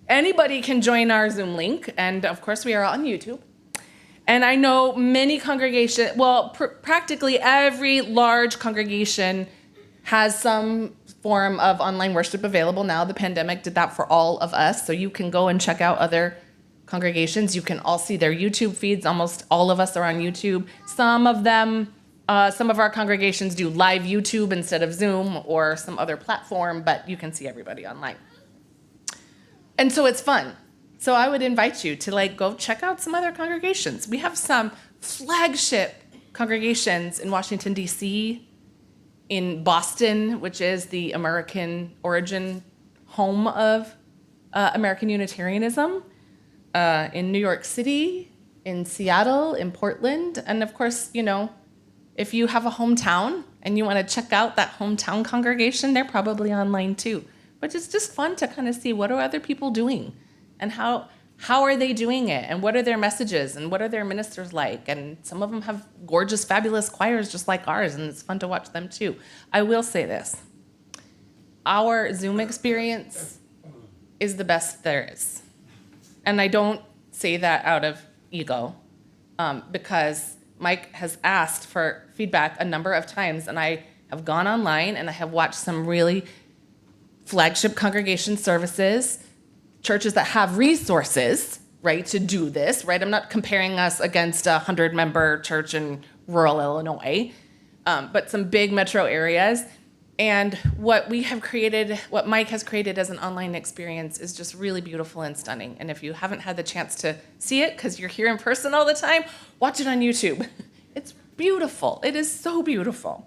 Anybody can join our Zoom link, and of course we are on YouTube. And I know many congregations, practically every large congregation has some form of online worship available now. The pandemic did that for all of us, so you can go and check out other congregations. You can all see their YouTube feeds. Almost all of us are on YouTube. Some of our congregations do live YouTube instead of Zoom or some other platform, but you can see everybody online. And so it's fun. So I would invite you to go check out some other congregations. We have some flagship congregations in Washington, D.C., in Boston, which is the American origin home of American Unitarianism, in New York City, in Seattle, in Portland. And of course, if you have a hometown and you want to check out that hometown congregation, they're probably online too. But it's just fun to kind of see, what are other people doing? And how are they doing it? And what are their messages? And what are their ministers like? And some of them have gorgeous, fabulous choirs just like ours, and it's fun to watch them too. I will say this. Our Zoom experience is the best there is. And I don't say that out of ego, because Mike has asked for feedback a number of times, and I have gone online and I have watched some really flagship congregation services, churches that have resources, right, to do this, right? I'm not comparing us against a 100-member church in rural Illinois, but some big metro areas. And what Mike has created as an online experience is just really beautiful and stunning. And if you haven't had the chance to see it because you're here in person all the time, watch it on YouTube. It's beautiful. It is so beautiful.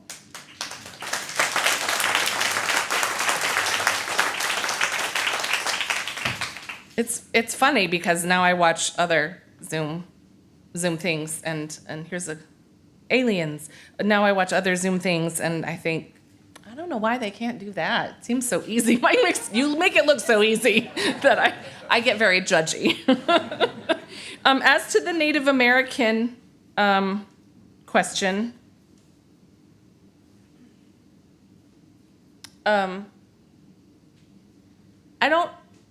It's funny because now I watch other Zoom things and here's aliens. Now I watch other Zoom things and I think, I don't know why they can't do that. It seems so easy. You make it look so easy that I get very judgy. As to the Native American question, I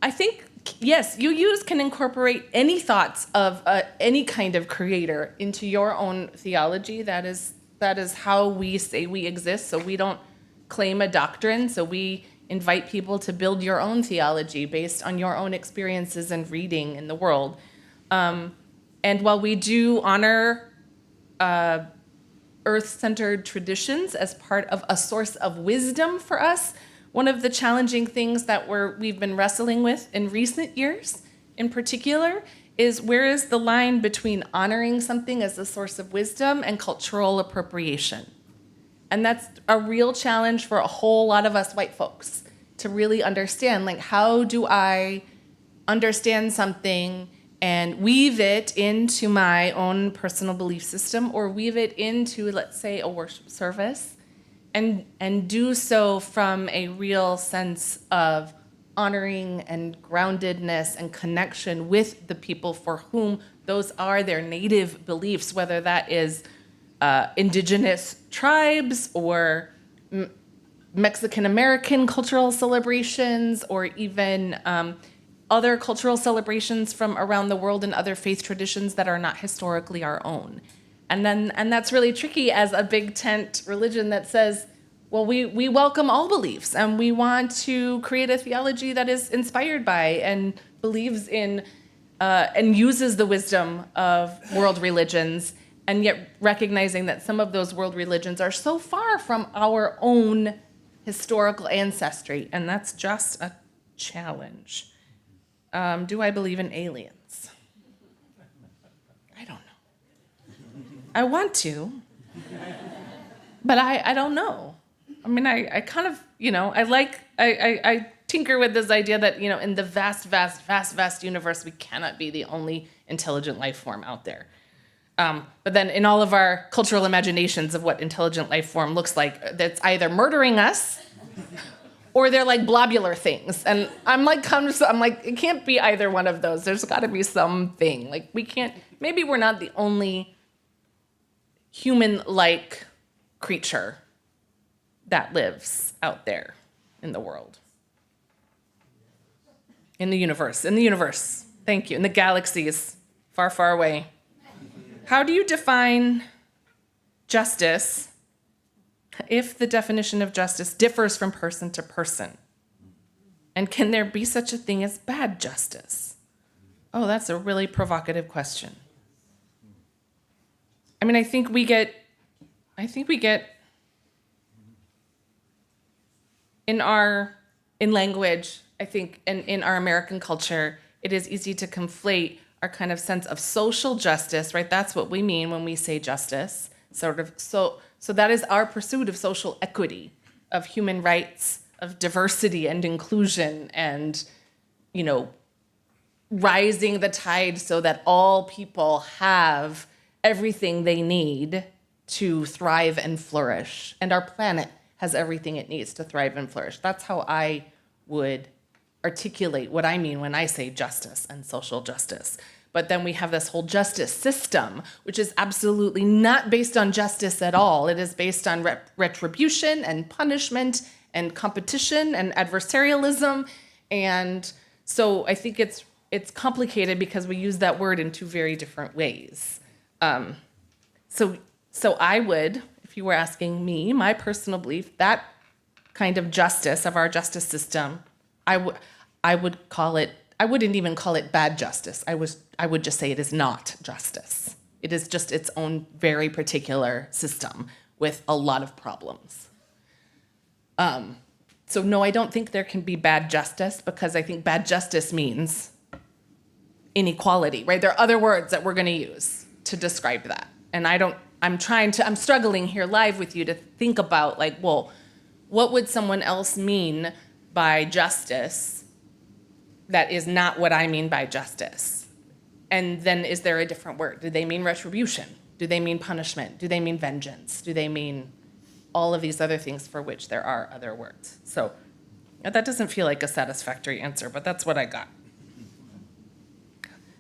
think, yes, you can incorporate any thoughts of any kind of creator into your own theology. That is how we say we exist. So we don't claim a doctrine. So we invite people to build your own theology based on your own experiences and reading in the world. And while we do honor earth-centered traditions as part of a source of wisdom for us, one of the challenging things that we've been wrestling with in recent years, in particular, is where is the line between honoring something as a source of wisdom and cultural appropriation? And that's a real challenge for a whole lot of us white folks to really understand, like, how do I understand something and weave it into my own personal belief system or weave it into, let's say, a worship service? And do so from a real sense of honoring and groundedness and connection with the people for whom those are their native beliefs, whether that is indigenous tribes or Mexican-American cultural celebrations or even other cultural celebrations from around the world and other faith traditions that are not historically our own. And that's really tricky as a big tent religion that says, well, we welcome all beliefs and we want to create a theology that is inspired by and believes in and uses the wisdom of world religions, and yet recognizing that some of those world religions are so far from our own historical ancestry, and that's just a challenge. Do I believe in aliens? I don't know. I want to, but I don't know. I mean, I kind of, I tinker with this idea that, in the vast universe, we cannot be the only intelligent life form out there. But then in all of our cultural imaginations of what intelligent life form looks like, that's either murdering us or they're like blobular things. And I'm like, it can't be either one of those. There's got to be something. Like, maybe we're not the only human-like creature that lives out there in the world. In the universe. Thank you. In the galaxies, far, far away. How do you define justice if the definition of justice differs from person to person? And can there be such a thing as bad justice? Oh, that's a really provocative question. I mean, I think we get in language, I think, and in our American culture, it is easy to conflate our kind of sense of social justice, right? That's what we mean when we say justice. So that is our pursuit of social equity, of human rights, of diversity and inclusion, and, rising the tide so that all people have everything they need to thrive and flourish. And our planet has everything it needs to thrive and flourish. That's how I would articulate what I mean when I say justice and social justice. But then we have this whole justice system, which is absolutely not based on justice at all. It is based on retribution and punishment and competition and adversarialism. And so I think it's complicated because we use that word in two very different ways. So I would, if you were asking me, my personal belief, that kind of justice of our justice system, I would call it, I wouldn't even call it bad justice. I would just say it is not justice. It is just its own very particular system with a lot of problems. So no, I don't think there can be bad justice, because I think bad justice means inequality, right? There are other words that we're going to use to describe that. And I'm struggling here live with you to think about, like, well, what would someone else mean by justice that is not what I mean by justice? And then is there a different word? Do they mean retribution? Do they mean punishment? Do they mean vengeance? Do they mean all of these other things for which there are other words? So that doesn't feel like a satisfactory answer, but that's what I got.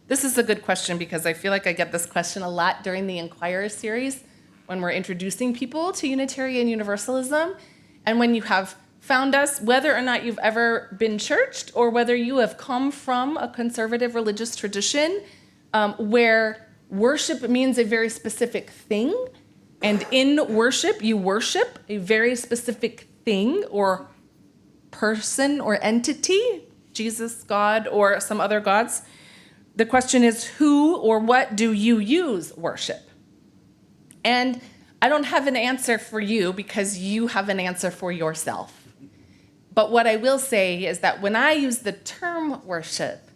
This is a good question, because I feel like I get this question a lot during the Inquirer series when we're introducing people to Unitarian Universalism. And when you have found us, whether or not you've ever been churched or whether you have come from a conservative religious tradition where worship means a very specific thing, and in worship you worship a very specific thing or person or entity, Jesus, God, or some other gods. The question is, who or what do you use worship? And I don't have an answer for you, because you have an answer for yourself. But what I will say is that when I use the term worship,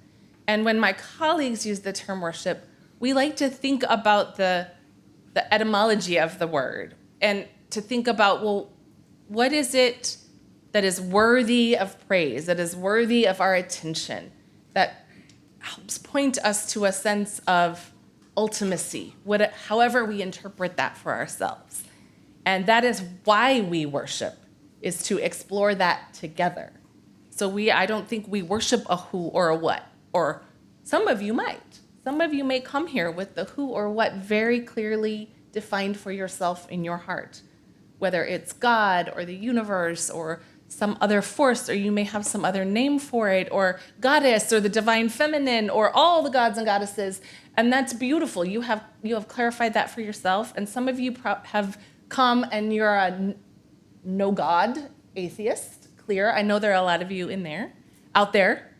and when my colleagues use the term worship, we like to think about the etymology of the word, and to think about, well, what is it that is worthy of praise, that is worthy of our attention, that helps point us to a sense of ultimacy, however we interpret that for ourselves. And that is why we worship, is to explore that together. So I don't think we worship a who or a what, or some of you might. Some of you may come here with the who or what very clearly defined for yourself in your heart, whether it's God or the universe or some other force, or you may have some other name for it, or goddess, or the divine feminine, or all the gods and goddesses, and that's beautiful. You have clarified that for yourself, and some of you have come and you're a no God atheist. Clear. I know there are a lot of you out there.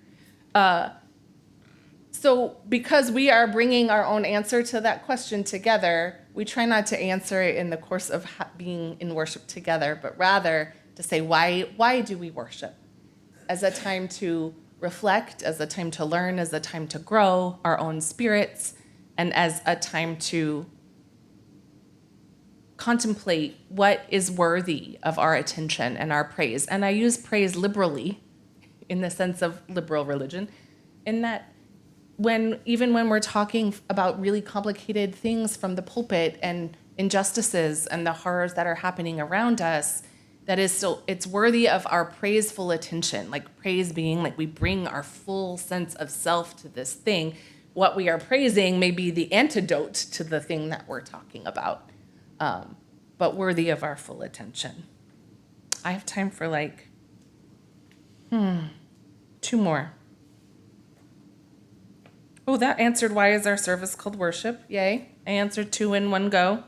So because we are bringing our own answer to that question together, we try not to answer it in the course of being in worship together, but rather to say, why do we worship? As a time to reflect, as a time to learn, as a time to grow our own spirits, and as a time to contemplate what is worthy of our attention and our praise. And I use praise liberally, in the sense of liberal religion, in that even when we're talking about really complicated things from the pulpit and injustices and the horrors that are happening around us, that is still, it's worthy of our praiseful attention, like praise being like we bring our full sense of self to this thing. What we are praising may be the antidote to the thing that we're talking about, but worthy of our full attention. I have time for two more. Oh, that answered why is our service called worship? Yay. I answered 2 in one go.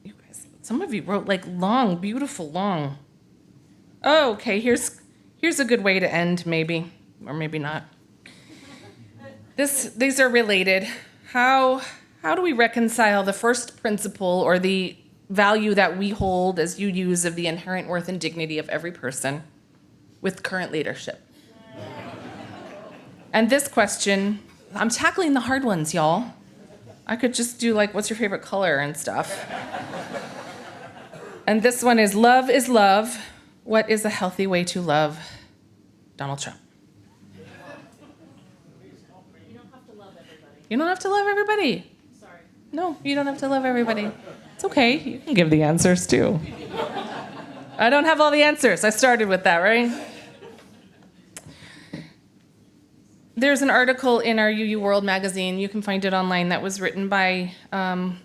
You guys, some of you wrote long, beautiful, long. Oh, okay, here's a good way to end, maybe, or maybe not. These are related. How do we reconcile the first principle, or the value that we hold as you use, of the inherent worth and dignity of every person, with current leadership? And this question, I'm tackling the hard ones, y'all. I could just do what's your favorite color and stuff. And this one is love. What is a healthy way to love? Donald Trump. You don't have to love everybody. You don't have to love everybody. Sorry. No, you don't have to love everybody. It's okay. You can give the answers too. I don't have all the answers. I started with that, right? There's an article in our UU World magazine, you can find it online, that was written by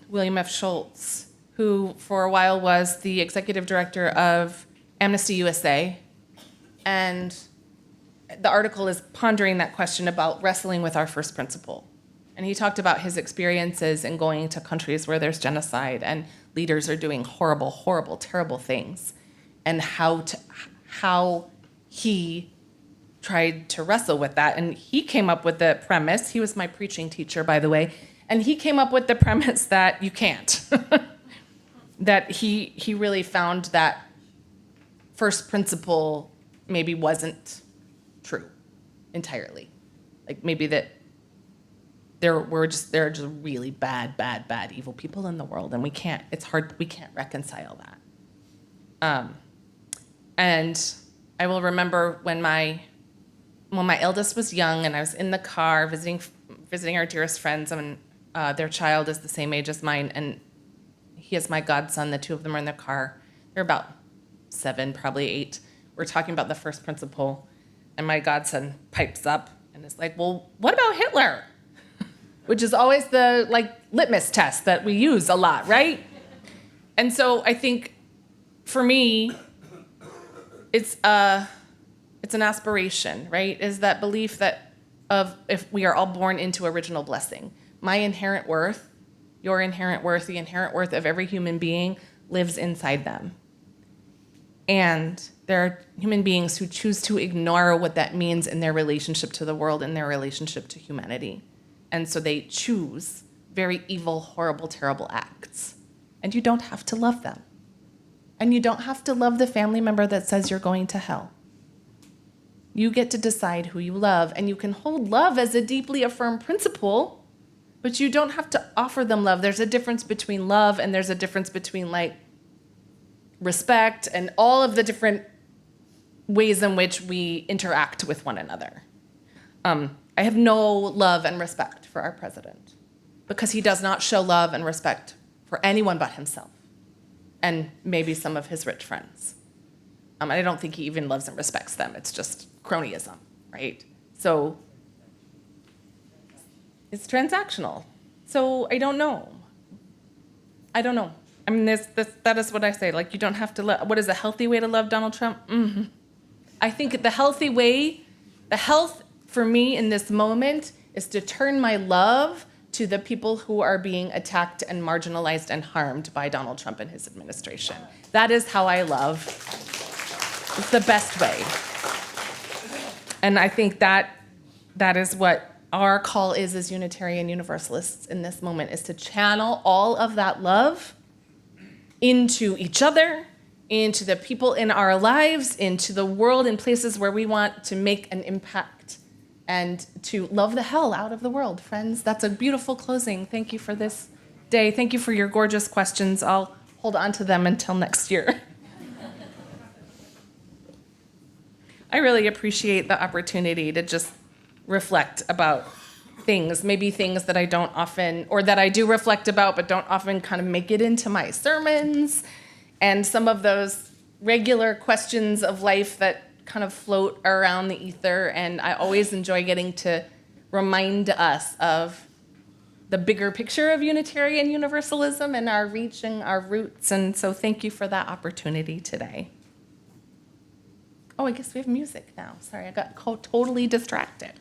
William F. Schultz, who for a while was the executive director of Amnesty USA. And the article is pondering that question about wrestling with our first principle. And he talked about his experiences in going to countries where there's genocide and leaders are doing horrible, horrible, terrible things, and how he tried to wrestle with that. And he came up with the premise. He was my preaching teacher, by the way. And he came up with the premise that you can't. That he really found that first principle maybe wasn't true entirely. Like maybe that there are just really bad evil people in the world, and we can't reconcile that. And I will remember when my eldest was young, and I was in the car visiting our dearest friends, and their child is the same age as mine, and he is my godson. The two of them are in the car. They're about 7, probably 8. We're talking about the first principle, and my godson pipes up and is like, "Well, what about Hitler?" Which is always the litmus test that we use a lot, right? And so I think for me, it's an aspiration, right? Is that belief that if we are all born into original blessing, my inherent worth, your inherent worth, the inherent worth of every human being lives inside them. And there are human beings who choose to ignore what that means in their relationship to the world and their relationship to humanity. And so they choose very evil, horrible, terrible acts. And you don't have to love them. And you don't have to love the family member that says you're going to hell. You get to decide who you love, and you can hold love as a deeply affirmed principle, but you don't have to offer them love. There's a difference between love, and there's a difference between respect and all of the different ways in which we interact with one another. I have no love and respect for our president because he does not show love and respect for anyone but himself and maybe some of his rich friends. I don't think he even loves and respects them. It's just cronyism, right? So it's transactional. So I don't know. I mean, that is what I say. You don't have to love. What is a healthy way to love Donald Trump? Mm-hmm. I think the health for me in this moment is to turn my love to the people who are being attacked and marginalized and harmed by Donald Trump and his administration. That is how I love. It's the best way. And I think that is what our call is as Unitarian Universalists in this moment, is to channel all of that love into each other, into the people in our lives, into the world, in places where we want to make an impact, and to love the hell out of the world. Friends, that's a beautiful closing. Thank you for this day. Thank you for your gorgeous questions. I'll hold on to them until next year. I really appreciate the opportunity to just reflect about things, maybe things that I don't often, or that I do reflect about but don't often kind of make it into my sermons, and some of those regular questions of life that kind of float around the ether. And I always enjoy getting to remind us of the bigger picture of Unitarian Universalism and our reach and our roots. And so thank you for that opportunity today. Oh, I guess we have music now. Sorry, I got totally distracted.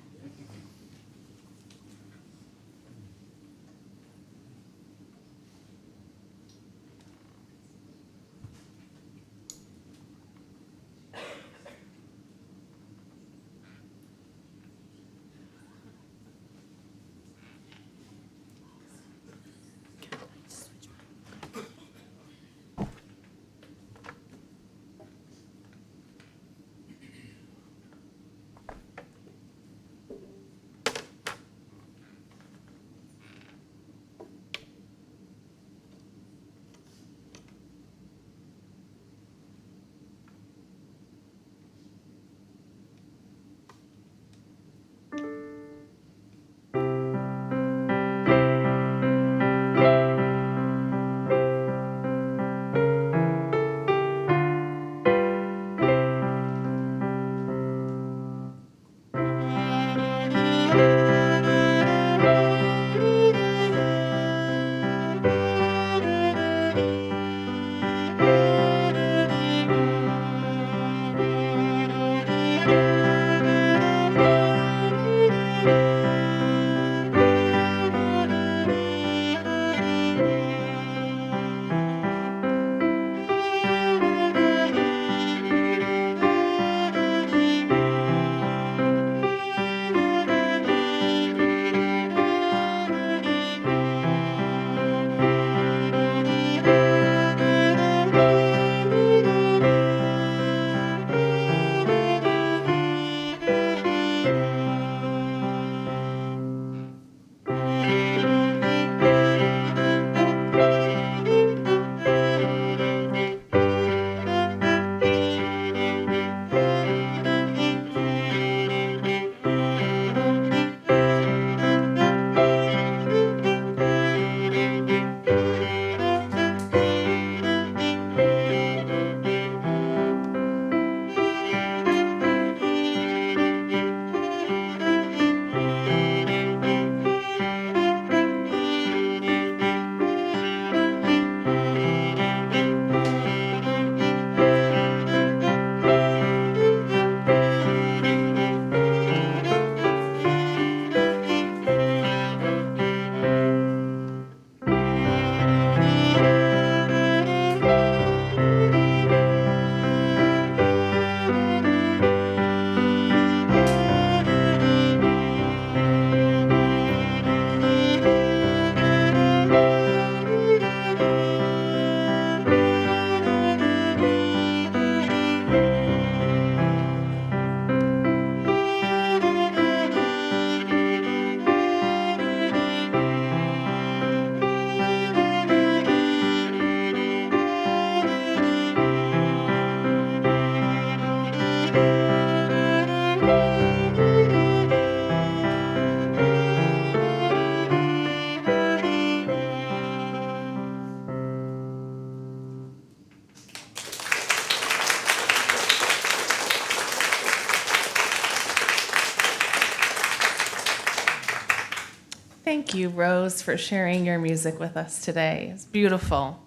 you, Rose, for sharing your music with us today. It's beautiful.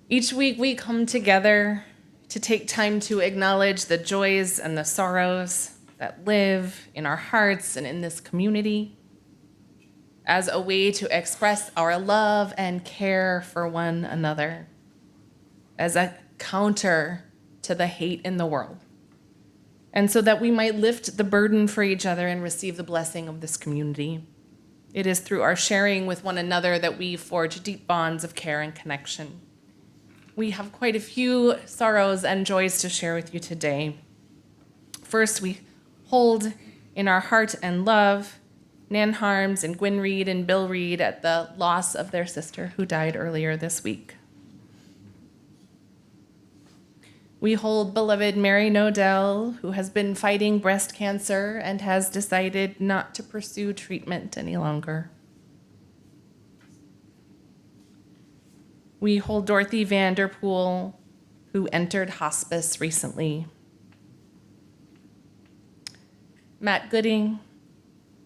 Each week we come together to take time to acknowledge the joys and the sorrows that live in our hearts and in this community as a way to express our love and care for one another, as a counter to the hate in the world, and so that we might lift the burden for each other and receive the blessing of this community. It is through our sharing with one another that we forge deep bonds of care and connection. We have quite a few sorrows and joys to share with you today. First, we hold in our heart and love Nan Harms and Gwyn Reid and Bill Reid at the loss of their sister who died earlier this week. We hold beloved Mary Nodell, who has been fighting breast cancer and has decided not to pursue treatment any longer. We hold Dorothy Vanderpool, who entered hospice recently. Matt Gooding,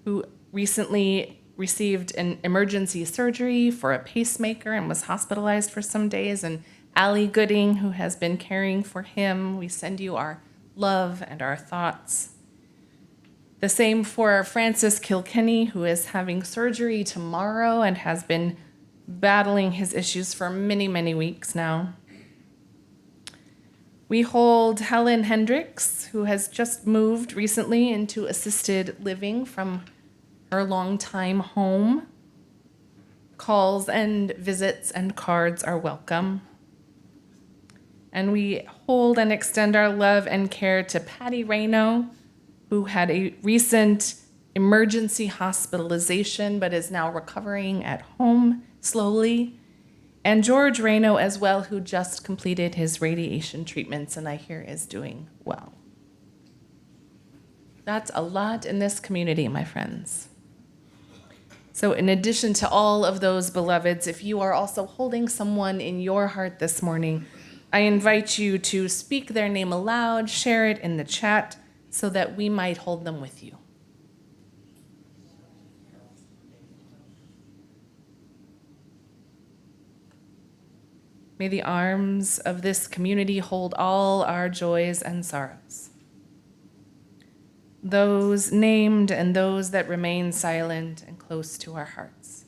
who recently received an emergency surgery for a pacemaker and was hospitalized for some days, and Allie Gooding, who has been caring for him. We send you our love and our thoughts. The same for Francis Kilkenny, who is having surgery tomorrow and has been battling his issues for many, many weeks now. We hold Helen Hendricks, who has just moved recently into assisted living from her longtime home. Calls and visits and cards are welcome. And we hold and extend our love and care to Patty Rayno, who had a recent emergency hospitalization but is now recovering at home slowly, and George Rayno as well, who just completed his radiation treatments and I hear is doing well. That's a lot in this community, my friends. So in addition to all of those beloveds, if you are also holding someone in your heart this morning, I invite you to speak their name aloud, share it in the chat so that we might hold them with you. May the arms of this community hold all our joys and sorrows, those named and those that remain silent and close to our hearts.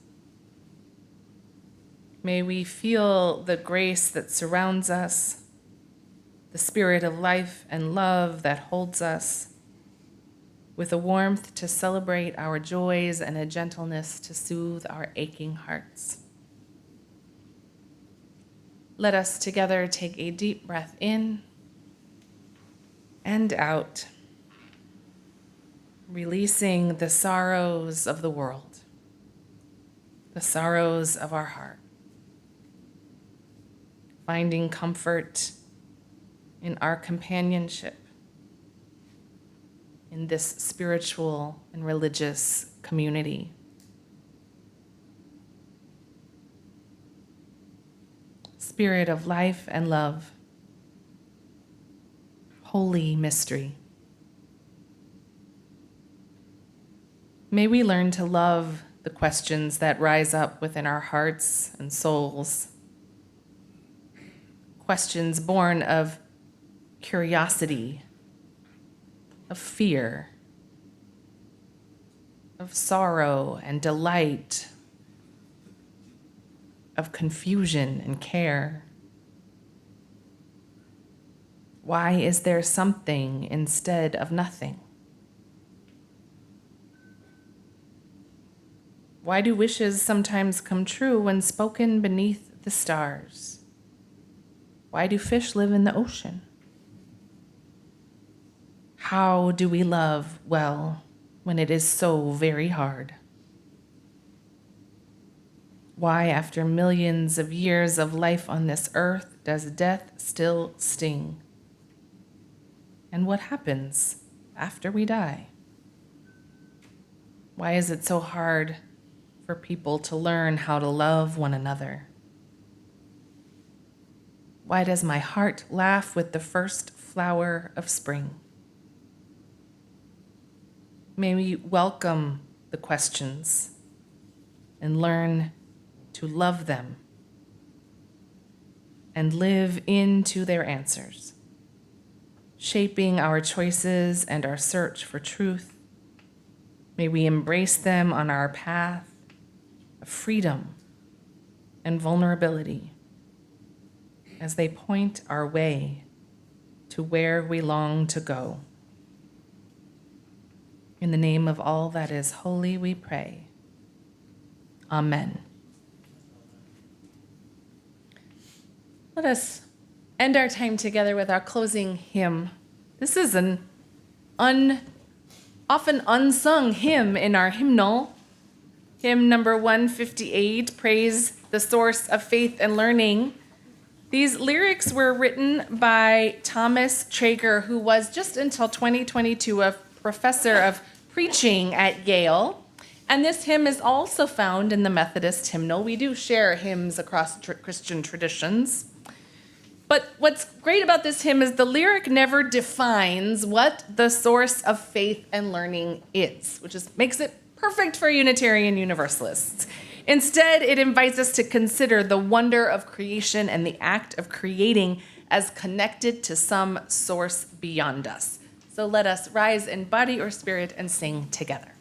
May we feel the grace that surrounds us, the spirit of life and love that holds us, with a warmth to celebrate our joys and a gentleness to soothe our aching hearts. Let us together take a deep breath in and out, releasing the sorrows of the world, the sorrows of our heart, finding comfort in our companionship in this spiritual and religious community. Spirit of life and love, holy mystery. May we learn to love the questions that rise up within our hearts and souls. Questions born of curiosity, of fear, of sorrow and delight, of confusion and care. Why is there something instead of nothing? Why do wishes sometimes come true when spoken beneath the stars? Why do fish live in the ocean? How do we love well when it is so very hard? Why, after millions of years of life on this earth, does death still sting? And what happens after we die? Why is it so hard for people to learn how to love one another? Why does my heart laugh with the first flower of spring? May we welcome the questions and learn to love them and live into their answers, shaping our choices and our search for truth. May we embrace them on our path of freedom and vulnerability as they point our way to where we long to go. In the name of all that is holy, we pray. Amen. Let us end our time together with our closing hymn. This is an often unsung hymn in our hymnal. Hymn number 158, Praise the Source of Faith and Learning. These lyrics were written by Thomas Traeger, who was just until 2022 a professor of preaching at Yale. And this hymn is also found in the Methodist hymnal. We do share hymns across Christian traditions. But what's great about this hymn is the lyric never defines what the source of faith and learning is, which makes it perfect for Unitarian Universalists. Instead, it invites us to consider the wonder of creation and the act of creating as connected to some source beyond us. So let us rise in body or spirit and sing together.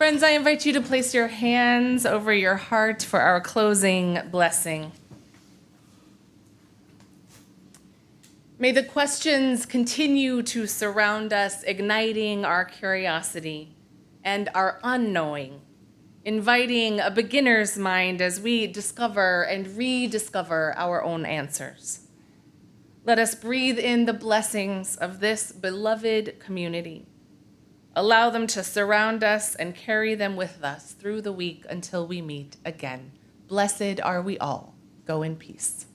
Friends, I invite you to place your hands over your heart for our closing blessing. May the questions continue to surround us, igniting our curiosity and our unknowing, inviting a beginner's mind as we discover and rediscover our own answers. Let us breathe in the blessings of this beloved community. Allow them to surround us and carry them with us through the week until we meet again. Blessed are we all. Go in peace.